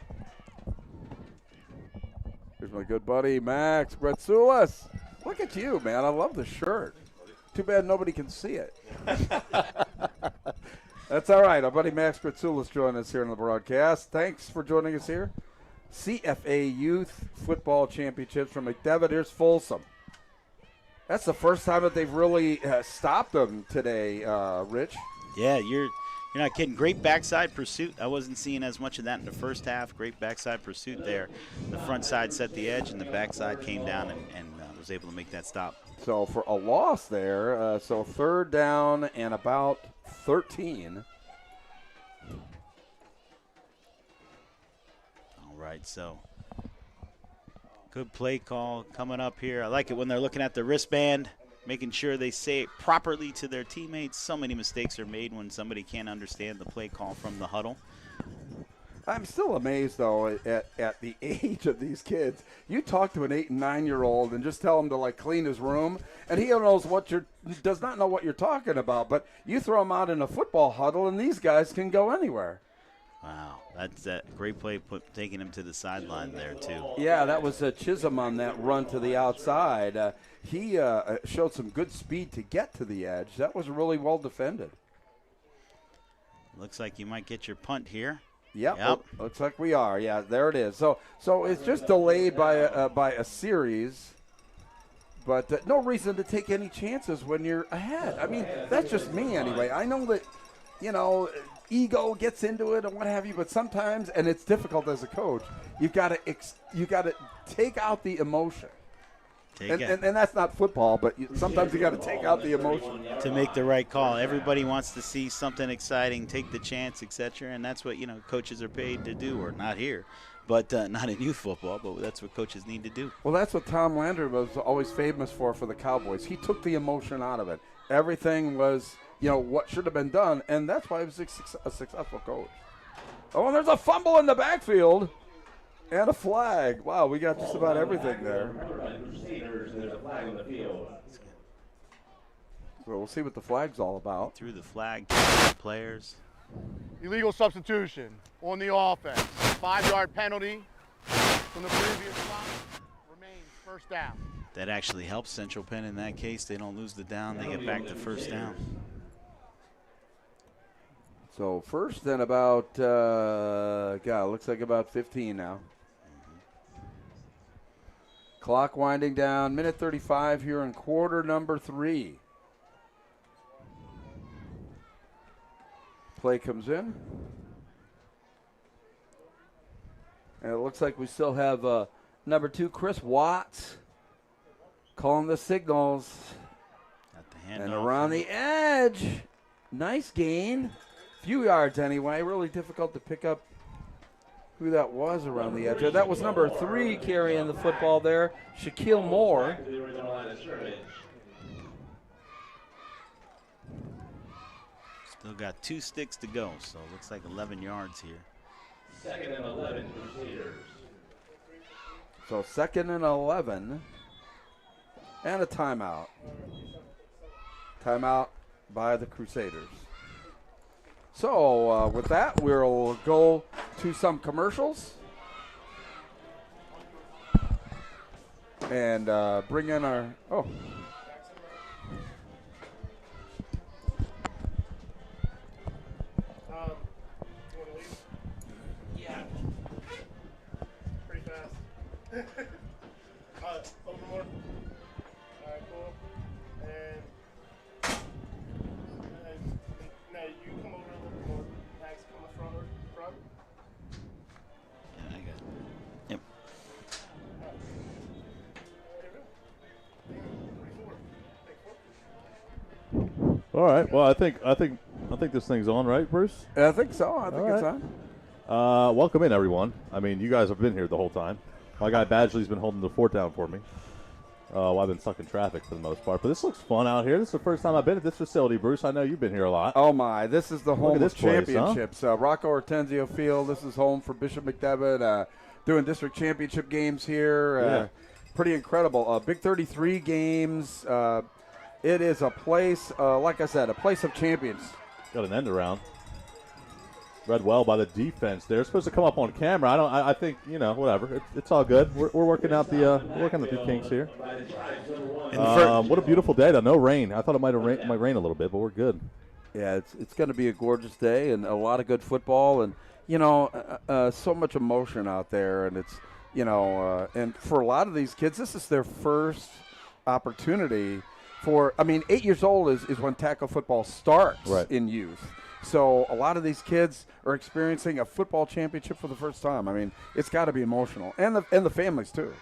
Here's my good buddy, Max Bretzoulas. Look at you, man. I love the shirt. Too bad nobody can see it. That's all right. Our buddy Max Bretzoulas joined us here on the broadcast. Thanks for joining us here. CFA Youth Football Championships from McDevitt. Here's Folsom. That's the first time that they've really stopped them today, Rich. Yeah, you're not kidding. Great backside pursuit. I wasn't seeing as much of that in the first half. Great backside pursuit there. The front side set the edge, and the backside came down and was able to make that stop. So for a loss there, so 3rd down and about 13. All right, so good play call coming up here. I like it when they're looking at the wristband, making sure they say it properly to their teammates. So many mistakes are made when somebody can't understand the play call from the huddle. I'm still amazed, though, at the age of these kids. You talk to an 8- and 9-year-old and just tell him to, like, clean his room, and he does not know what you're talking about. But you throw him out in a football huddle, and these guys can go anywhere. Wow, that's a great play, taking him to the sideline there, too. Yeah, that was Chisholm on that run to the outside. He showed some good speed to get to the edge. That was really well defended. Looks like you might get your punt here. Yep. Oh, looks like we are. Yeah, there it is. So it's just delayed by a series, but no reason to take any chances when you're ahead. I mean, that's just me anyway. I know that, ego gets into it and what have you, but sometimes, and it's difficult as a coach, you've got to take out the emotion. And that's not football, but sometimes you got to take out the emotion to make the right call. Everybody wants to see something exciting, take the chance, etc. And that's what coaches are paid to do, or not here, but not in youth football. But that's what coaches need to do. Well, that's what Tom Landry was always famous for the Cowboys. He took the emotion out of it. Everything was what should have been done, and that's why he was a successful coach. Oh, and there's a fumble in the backfield. And a flag. Wow, we got just about everything there. So we'll see what the flag's all about. Threw the flag to the players. Illegal substitution on the offense. 5-yard penalty from the previous spot. Remains first down. That actually helps Central Penn in that case. They don't lose the down. They get back to first down. So first and about, looks like about 15 now. Clock winding down, minute 35 here in quarter number 3. Play comes in. And it looks like we still have number 2, Chris Watts, calling the signals. And around the edge, nice gain. Few yards anyway, really difficult to pick up who that was around the edge. That was number 3 carrying the football there, Shaquille Moore. Still got 2 sticks to go, so it looks like 11 yards here. 2nd and 11 Crusaders. So 2nd and 11, and a timeout. Timeout by the Crusaders. So with that, we'll go to some commercials and bring in our Yeah. Pretty fast. Over more. All right, cool. And now you come over a little bit more. Max, come front. Yeah, I got it. Yep. All right. Well, I think this thing's on, right, Bruce? I think so. I think it's on. Welcome in, everyone. I mean, you guys have been here the whole time. My guy Badgley's been holding the fort down for me. Well, I've been stuck in traffic for the most part. But this looks fun out here. This is the first time I've been at this facility, Bruce. I know you've been here a lot. Oh, my. This is the home of championships. Huh? Rocco Hortenzio Field. This is home for Bishop McDevitt. Doing district championship games here. Pretty incredible. Big 33 games. It is a place, like I said, a place of champions. Got an end around. Read well by the defense there. It's supposed to come up on camera. I think, whatever. It's all good. We're working out the kinks here. What a beautiful day, though. No rain. I thought it might rain a little bit, but we're good. Yeah, it's going to be a gorgeous day and a lot of good football and, so much emotion out there. And it's, and for a lot of these kids, this is their first opportunity 8 years old is when tackle football starts in youth. So a lot of these kids are experiencing a football championship for the first time. I mean, it's got to be emotional, and the families too.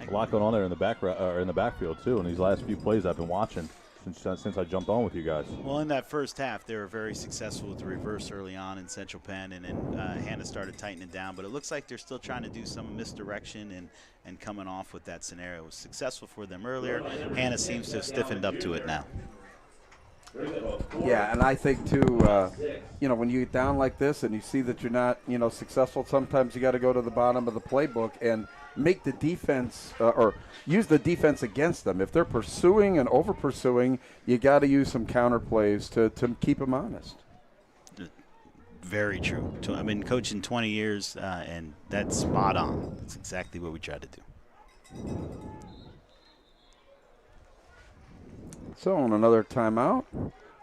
A lot going on there in the backfield too. In these last few plays I've been watching since I jumped on with you guys. Well, in that first half, they were very successful with the reverse early on in Central Penn, and then Hannah started tightening down. But it looks like they're still trying to do some misdirection and coming off with that scenario. It was successful for them earlier. Hannah seems to have stiffened up to it now. Yeah, and I think too, when you get down like this and you see that you're not, successful, sometimes you got to go to the bottom of the playbook and make the defense or use the defense against them. If they're pursuing and over pursuing, you got to use some counter plays to keep them honest. Very true. I've been coaching 20 years, and that's spot on. That's exactly what we try to do. So on another timeout.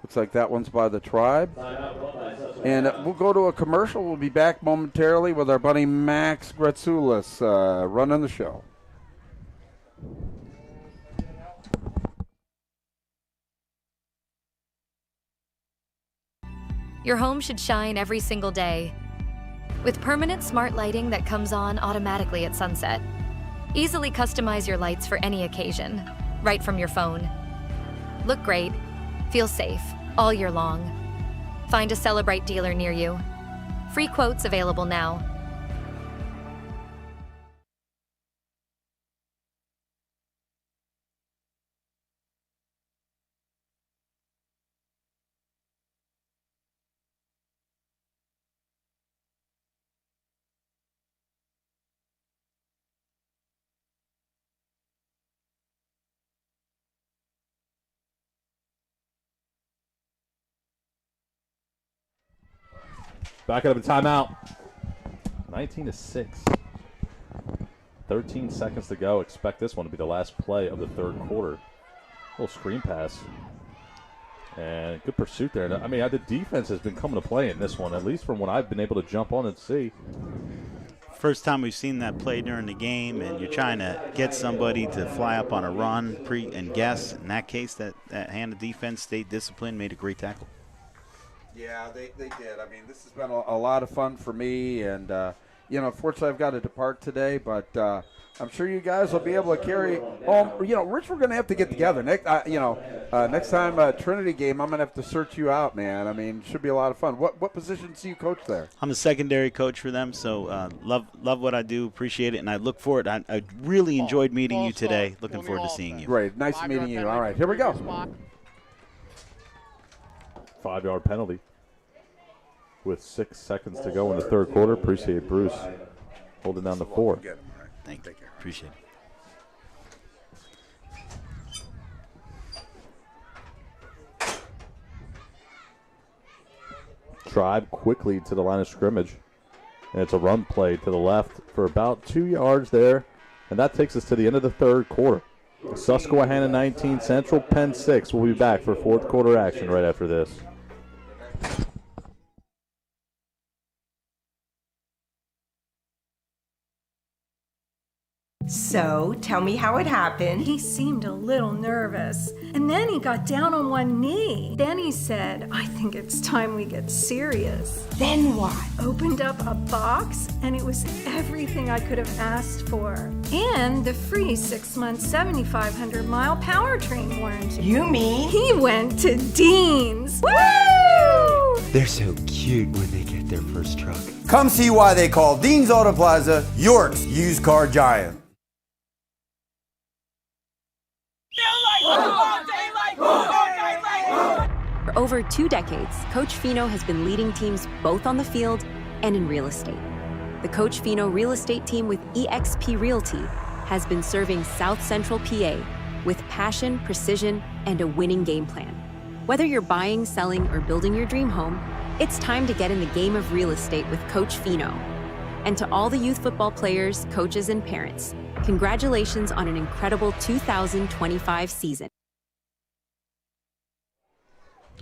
Looks like that one's by the Tribe. Timeout called by Susquehanna. And we'll go to a commercial. We'll be back momentarily with our buddy Max Gratzoulis running the show. Your home should shine every single day. With permanent smart lighting that comes on automatically at sunset. Easily customize your lights for any occasion, right from your phone. Look great, feel safe, all year long. Find a Celebrite dealer near you. Free quotes available now. Back out of a timeout. 19-6. 13 seconds to go. Expect this one to be the last play of the third quarter. Little screen pass. And good pursuit there. I mean, the defense has been coming to play in this one, at least from what I've been able to jump on and see. First time we've seen that play during the game, and you're trying to get somebody to fly up on a run and guess. In that case, that hand of defense stayed disciplined, made a great tackle. Yeah, they did. I mean, this has been a lot of fun for me, and, unfortunately I've got to depart today, but I'm sure you guys will be able to carry home. Rich, we're going to have to get together. Next time Trinity game, I'm going to have to search you out, man. I mean, it should be a lot of fun. What positions do you coach there? I'm a secondary coach for them, so love what I do, appreciate it, and I look forward. I really enjoyed meeting you today. Looking forward to seeing you. Great. Nice meeting you. All right, here we go. 5-yard penalty with 6 seconds to go in the third quarter. Appreciate Bruce holding down the 4. Thank you. Appreciate it. Tribe quickly to the line of scrimmage. And it's a run play to the left for about 2 yards there. And that takes us to the end of the third quarter. Susquehanna 19, Central Penn 6. We'll be back for fourth quarter action right after this. So, tell me how it happened. He seemed a little nervous, and then he got down on one knee. Then he said, I think it's time we get serious. Then what? Opened up a box, and it was everything I could have asked for. And the free 6-month, 7,500-mile powertrain warranty. You mean? He went to Dean's. Woo! They're so cute when they get their first truck. Come see why they call Dean's Auto Plaza York's used car giant. For over 2 decades, Coach Fino has been leading teams both on the field and in real estate. The Coach Fino real estate team with eXp Realty has been serving South Central PA with passion, precision, and a winning game plan. Whether you're buying, selling, or building your dream home, it's time to get in the game of real estate with Coach Fino. And to all the youth football players, coaches, and parents, congratulations on an incredible 2025 season.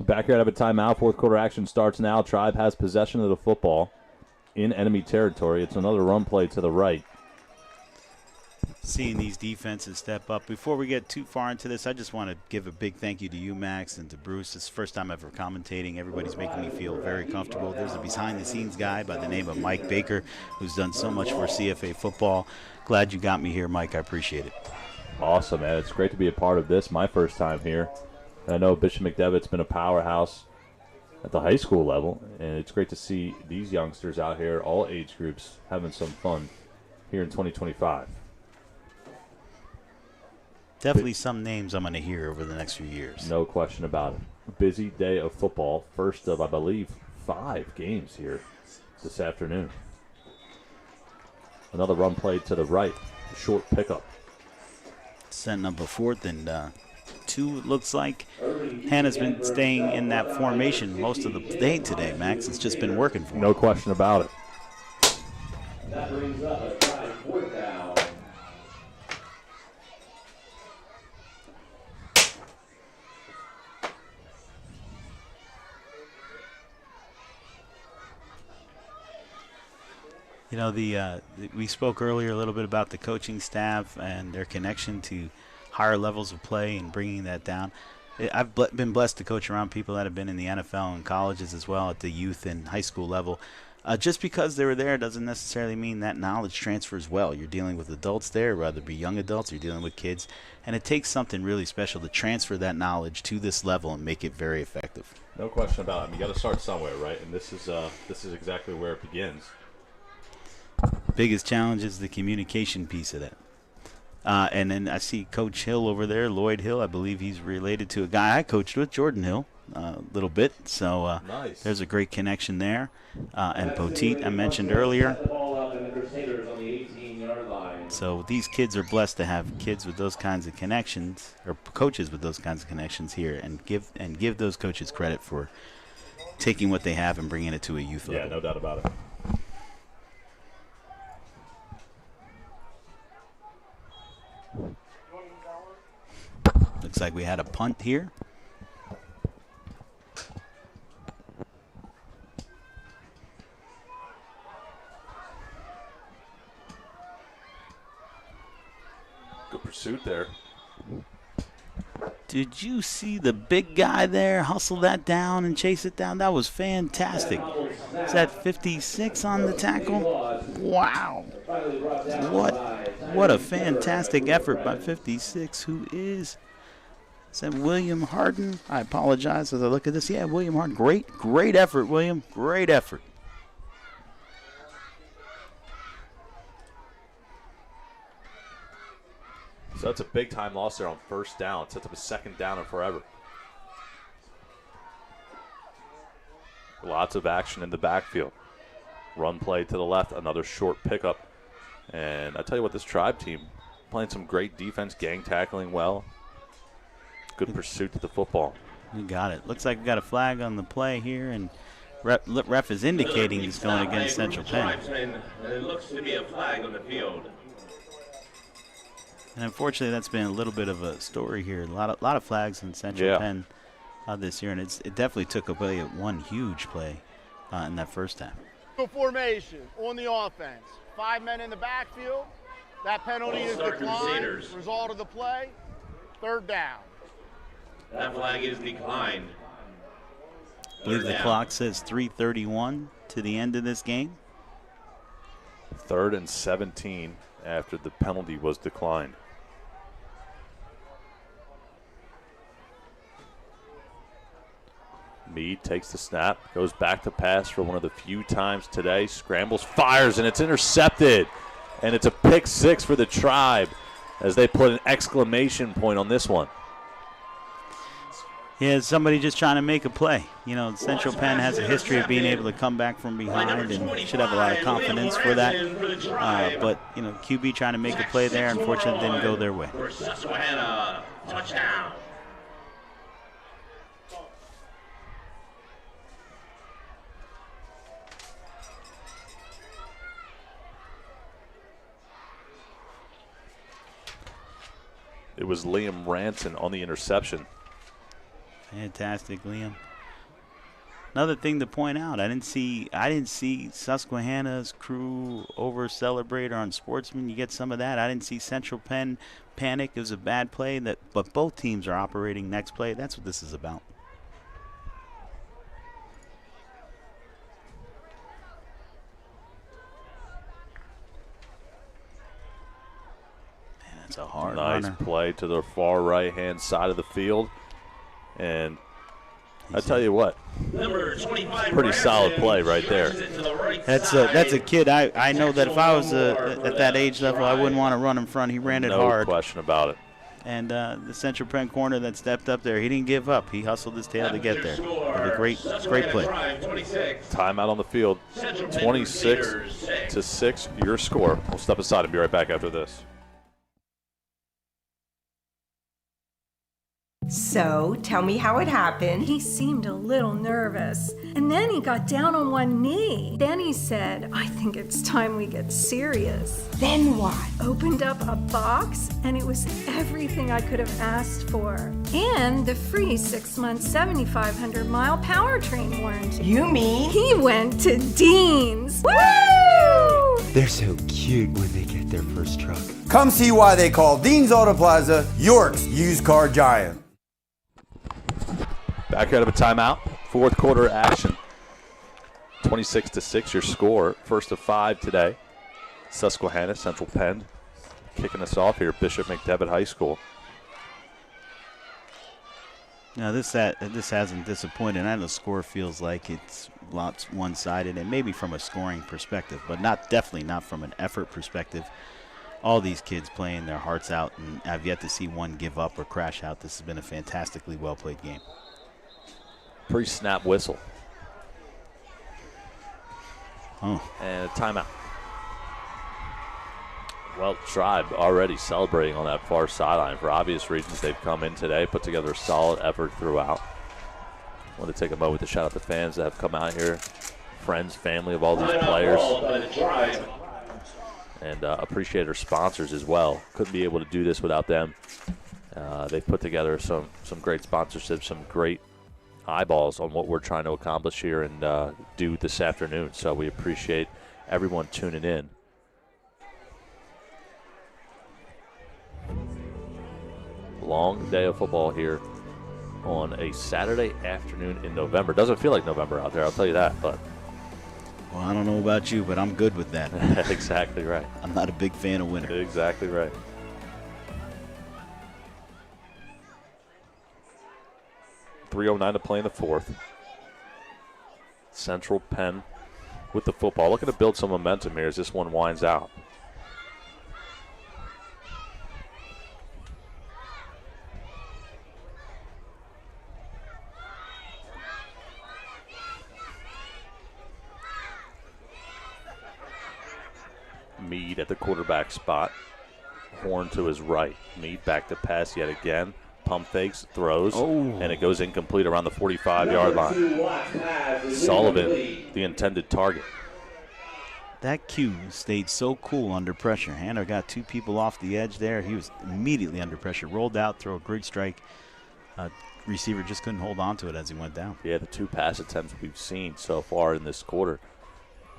Back here out of a timeout. Fourth quarter action starts now. Tribe has possession of the football in enemy territory. It's another run play to the right. Seeing these defenses step up. Before we get too far into this, I just want to give a big thank you to you, Max, and to Bruce. It's the first time ever commentating. Everybody's making me feel very comfortable. There's a behind-the-scenes guy by the name of Mike Baker who's done so much for CFA football. Glad you got me here, Mike. I appreciate it. Awesome, man. It's great to be a part of this. My first time here. And I know Bishop McDevitt's been a powerhouse at the high school level, and it's great to see these youngsters out here, all age groups, having some fun here in 2025. Definitely some names I'm going to hear over the next few years. No question about it. Busy day of football. First of, I believe, 5 games here this afternoon. Another run play to the right. Short pickup. Setting up a 4th and 2, it looks like. Hannah's been staying in that formation most of the day today, Max. It's just been working for him. No question about it. That brings up a tied 4th down. You know, we spoke earlier a little bit about the coaching staff and their connection to higher levels of play and bringing that down. I've been blessed to coach around people that have been in the NFL and colleges as well at the youth and high school level. Just because they were there doesn't necessarily mean that knowledge transfers well. You're dealing with adults there, whether it be young adults, you're dealing with kids, and it takes something really special to transfer that knowledge to this level and make it very effective. No question about it. You got to start somewhere, right? And this is exactly where it begins. Biggest challenge is the communication piece of that. And then I see Coach Hill over there, Lloyd Hill. I believe he's related to a guy I coached with, Jordan Hill, a little bit. So nice. There's a great connection there. And Poteet, I mentioned earlier. So these kids are blessed to have kids with those kinds of connections, or coaches with those kinds of connections here, and give those coaches credit for taking what they have and bringing it to a youth level. Yeah, no doubt about it. Looks like we had a punt here. Good pursuit there. Did you see the big guy there hustle that down and chase it down? That was fantastic. Is that 56 on the tackle? Wow. What a fantastic effort by 56. Who is that? William Harden? I apologize as I look at this. Yeah, William Harden. Great effort, William. Great effort. So that's a big-time loss there on first down. It sets up a second down and forever. Lots of action in the backfield. Run play to the left, another short pickup. And I tell you what, this Tribe team playing some great defense, gang tackling well. Good pursuit to the football. You got it. Looks like we got a flag on the play here, and ref is indicating he's going against Central Penn. And it looks to be a flag on the field. And unfortunately, that's been a little bit of a story here. A lot of flags in Central Penn this year, and it definitely took away one huge play in that first half. Formation on the offense. 5 men in the backfield. That penalty is declined. Crusaders. Result of the play, 3rd down. That flag is declined. I believe the clock says 3:31 to the end of this game. 3rd and 17 after the penalty was declined. Meade takes the snap, goes back to pass for one of the few times today, scrambles, fires, and it's intercepted. And it's a pick 6 for the Tribe as they put an exclamation point on this one. Yeah, somebody just trying to make a play. You know, Central Penn has a history of being able to come back from behind and should have a lot of confidence for that. But, you know, QB trying to make a play there, unfortunately didn't go their way. For Susquehanna, touchdown. It was Liam Ranson on the interception. Fantastic, Liam. Another thing to point out, I didn't see Susquehanna's crew over celebrate or on Sportsman. You get some of that. I didn't see Central Penn panic. It was a bad play, but both teams are operating next play. That's what this is about. Man, that's a hard nice runner. Play to the far right-hand side of the field. And I tell you what, pretty solid play right there. That's a kid. I know that if I was at that age level, I wouldn't want to run in front. He ran it hard. No question about it. And the Central Penn corner that stepped up there, he didn't give up. He hustled his tail to get there. Had a great play. Timeout on the field. 26-6, your score. We'll step aside and be right back after this. So, tell me how it happened. He seemed a little nervous. And then he got down on one knee. Then he said, I think it's time we get serious. Then what? Opened up a box, and it was everything I could have asked for. And the free 6-month, 7,500-mile powertrain warranty. You mean? He went to Dean's. Woo! They're so cute when they get their first truck. Come see why they call Dean's Auto Plaza York's used car giant. Back out of a timeout. Fourth quarter action. 26-6 your score. First of 5 today. Susquehanna, Central Penn, kicking us off here. Bishop McDevitt High School. Now this hasn't disappointed. I know the score feels like it's lots one-sided, and maybe from a scoring perspective, but definitely not from an effort perspective. All these kids playing their hearts out, and I've yet to see one give up or crash out. This has been a fantastically well-played game. Pre-snap whistle. Oh. And a timeout. Well, Tribe already celebrating on that far sideline. For obvious reasons, they've come in today, put together a solid effort throughout. I want to take a moment to shout out the fans that have come out here, friends, family of all these players, and appreciate our sponsors as well. Couldn't be able to do this without them. They put together some great sponsorships, some great eyeballs on what we're trying to accomplish here and do this afternoon. So we appreciate everyone tuning in. Long day of football here on a Saturday afternoon in November. Doesn't feel like November out there, I'll tell you that. But well, I don't know about you, but I'm good with that. Exactly right. I'm not a big fan of winter. Exactly right. .309 to play in the fourth. Central Penn with the football. Looking to build some momentum here as this one winds out. Mead at the quarterback spot. Horn to his right. Mead back to pass yet again. Pump fakes, throws, and it goes incomplete around the 45-yard line. Sullivan, the intended target. That Q stayed so cool under pressure. Hanna got two people off the edge there. He was immediately under pressure. Rolled out, throw a great strike. Receiver just couldn't hold on to it as he went down. Yeah, the two pass attempts we've seen so far in this quarter.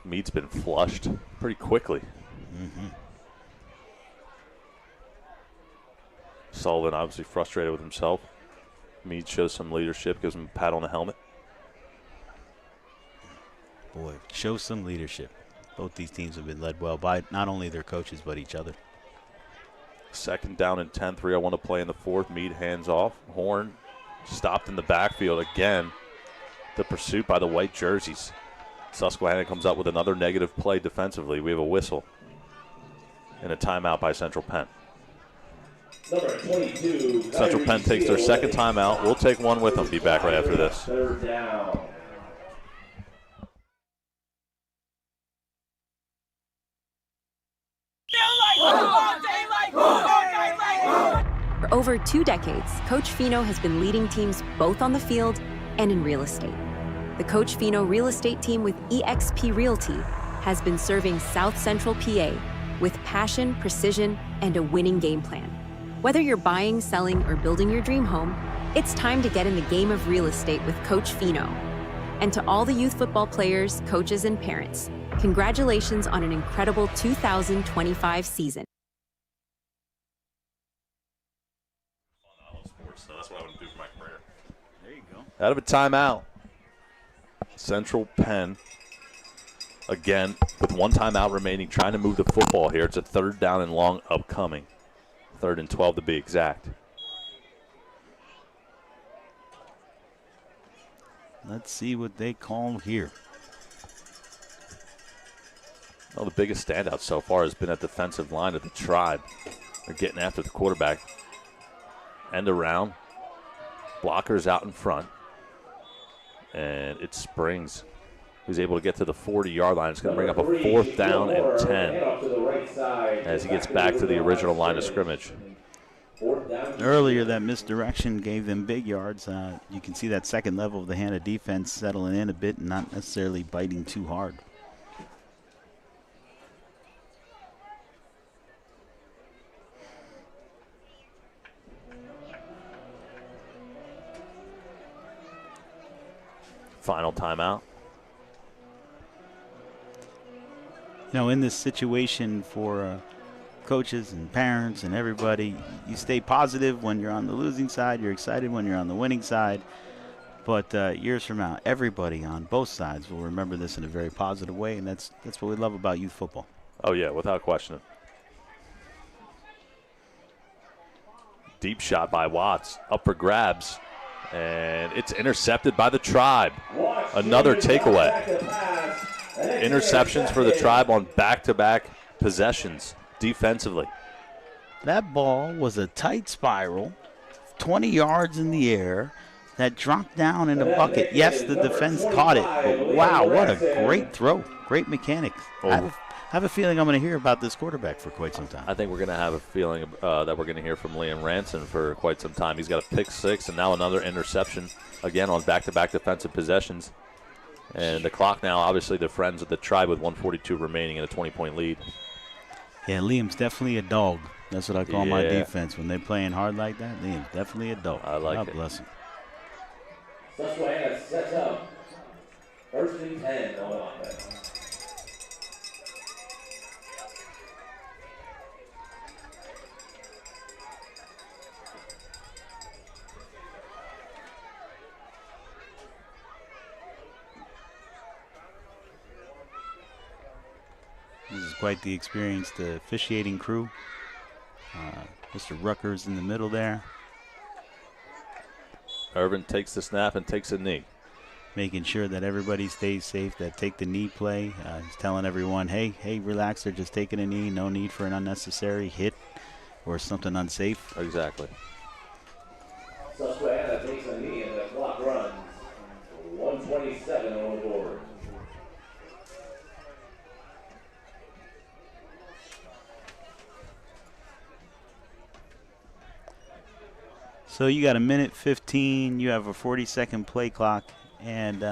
Mead's been flushed pretty quickly. Mm-hmm. Sullivan obviously frustrated with himself. Mead shows some leadership, gives him a pat on the helmet. Boy, show some leadership. Both these teams have been led well by not only their coaches but each other. Second down and 10, 3:01 to play in the fourth. Mead hands off. Horn stopped in the backfield again. The pursuit by the white jerseys. Susquehanna comes up with another negative play defensively. We have a whistle and a timeout by Central Penn. Number 22, Central Penn takes their second timeout. We'll take one with them. Be back right after this. Third down. For over 2 decades, Coach Fino has been leading teams both on the field and in real estate. The Coach Fino real estate team with eXp Realty has been serving South Central PA with passion, precision, and a winning game plan. Whether you're buying, selling, or building your dream home, it's time to get in the game of real estate with Coach Fino. And to all the youth football players, coaches, and parents, congratulations on an incredible 2025 season. So that's what I want to do for my career. There you go. Out of a timeout. Central Penn, again, with one timeout remaining, trying to move the football here. It's a third down and long upcoming. 3rd and 12 to be exact. Let's see what they call here. Well, the biggest standout so far has been that defensive line of the Tribe. They're getting after the quarterback. End around. Blockers out in front. And it's Springs who's able to get to the 40-yard line. It's going to bring up a 4th down and 10 as he gets back to the original line of scrimmage. Earlier, that misdirection gave them big yards. You can see that second level of the Hanna defense settling in a bit and not necessarily biting too hard. Final timeout. In this situation for coaches and parents and everybody, you stay positive when you're on the losing side. You're excited when you're on the winning side. But years from now, everybody on both sides will remember this in a very positive way, and that's what we love about youth football. Oh, yeah, without question. Deep shot by Watts, up for grabs, and it's intercepted by the Tribe. Another takeaway. Interceptions for the Tribe on back-to-back possessions defensively. That ball was a tight spiral, 20 yards in the air, that dropped down in the bucket. Yes, the defense caught it, but wow, what a great throw. Great mechanics. I have a feeling I'm going to hear about this quarterback for quite some time. I think we're going to have a feeling that we're going to hear from Liam Ranson for quite some time. He's got a pick six and now another interception, again on back-to-back defensive possessions. And the clock now, obviously, the Friends of the Tribe with 1:42 remaining in a 20-point lead. Yeah, Liam's definitely a dog. That's what I call my defense. When they're playing hard like that, Liam's definitely a dog. I like it. God bless him. Susquehanna sets up. 1st and 10 on offense. This is quite the experience. The officiating crew. Mr. Rucker's in the middle there. Irvin takes the snap and takes a knee. Making sure that everybody stays safe, that take the knee play. He's telling everyone, hey, relax, they're just taking a knee. No need for an unnecessary hit or something unsafe. Exactly. Susquehanna takes a knee and the clock runs. 127 on the board. So you got a minute 15. You have a 40-second play clock. And,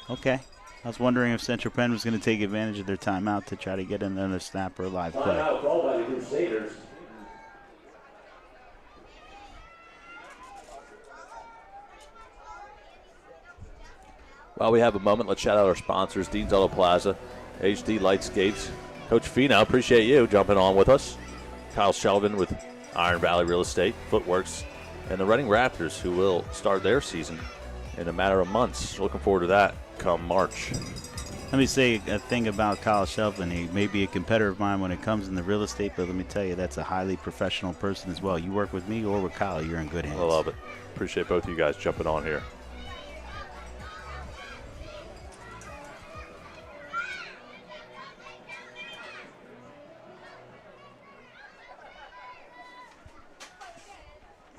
okay. I was wondering if Central Penn was going to take advantage of their timeout to try to get another snap or a live play. Timeout called by the Crusaders. While we have a moment, let's shout out our sponsors, Dean's Auto Plaza, HD Lightscapes. Coach Fino, appreciate you jumping on with us. Kyle Shelvin with Iron Valley Real Estate, Footworks, and the Reading Raptors, who will start their season in a matter of months. Looking forward to that come March. Let me say a thing about Kyle Shelvin. He may be a competitor of mine when it comes in the real estate, but let me tell you, that's a highly professional person as well. You work with me or with Kyle, you're in good hands. I love it. Appreciate both of you guys jumping on here.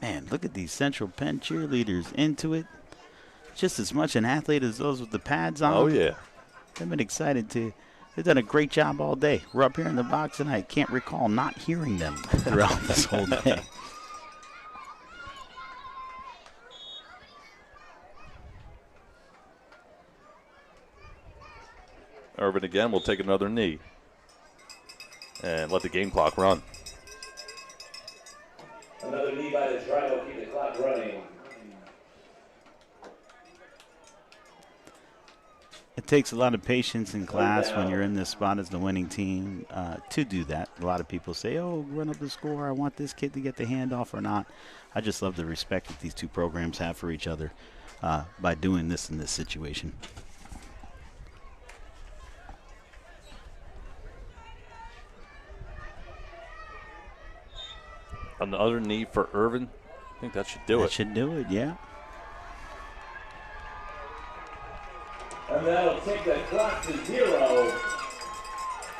Man, look at these Central Penn cheerleaders into it. Just as much an athlete as those with the pads on. Oh, yeah. They've been excited to. They've done a great job all day. We're up here in the box, and I can't recall not hearing them throughout this whole day. Irvin again will take another knee and let the game clock run. Another knee by the Tribe will keep the clock running. It takes a lot of patience in class when you're in this spot as the winning team to do that. A lot of people say, oh, run up the score. I want this kid to get the handoff or not. I just love the respect that these two programs have for each other by doing this in this situation. Another knee for Irvin. I think that should do it. That should do it, yeah. And that'll take the clock to 0.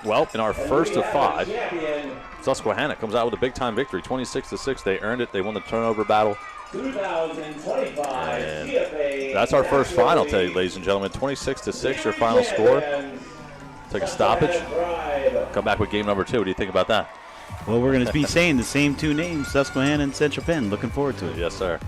Well, in our first of 5, Susquehanna comes out with a big-time victory, 26-6. They earned it. They won the turnover battle. 2025 and CFA. that's our first final, tell you, ladies and gentlemen. 26-6, your final score. Take a stoppage. Come back with game number 2. What do you think about that? Well, we're going to be saying the same two names, Susquehanna and Central Penn. Looking forward to it. Yes, sir.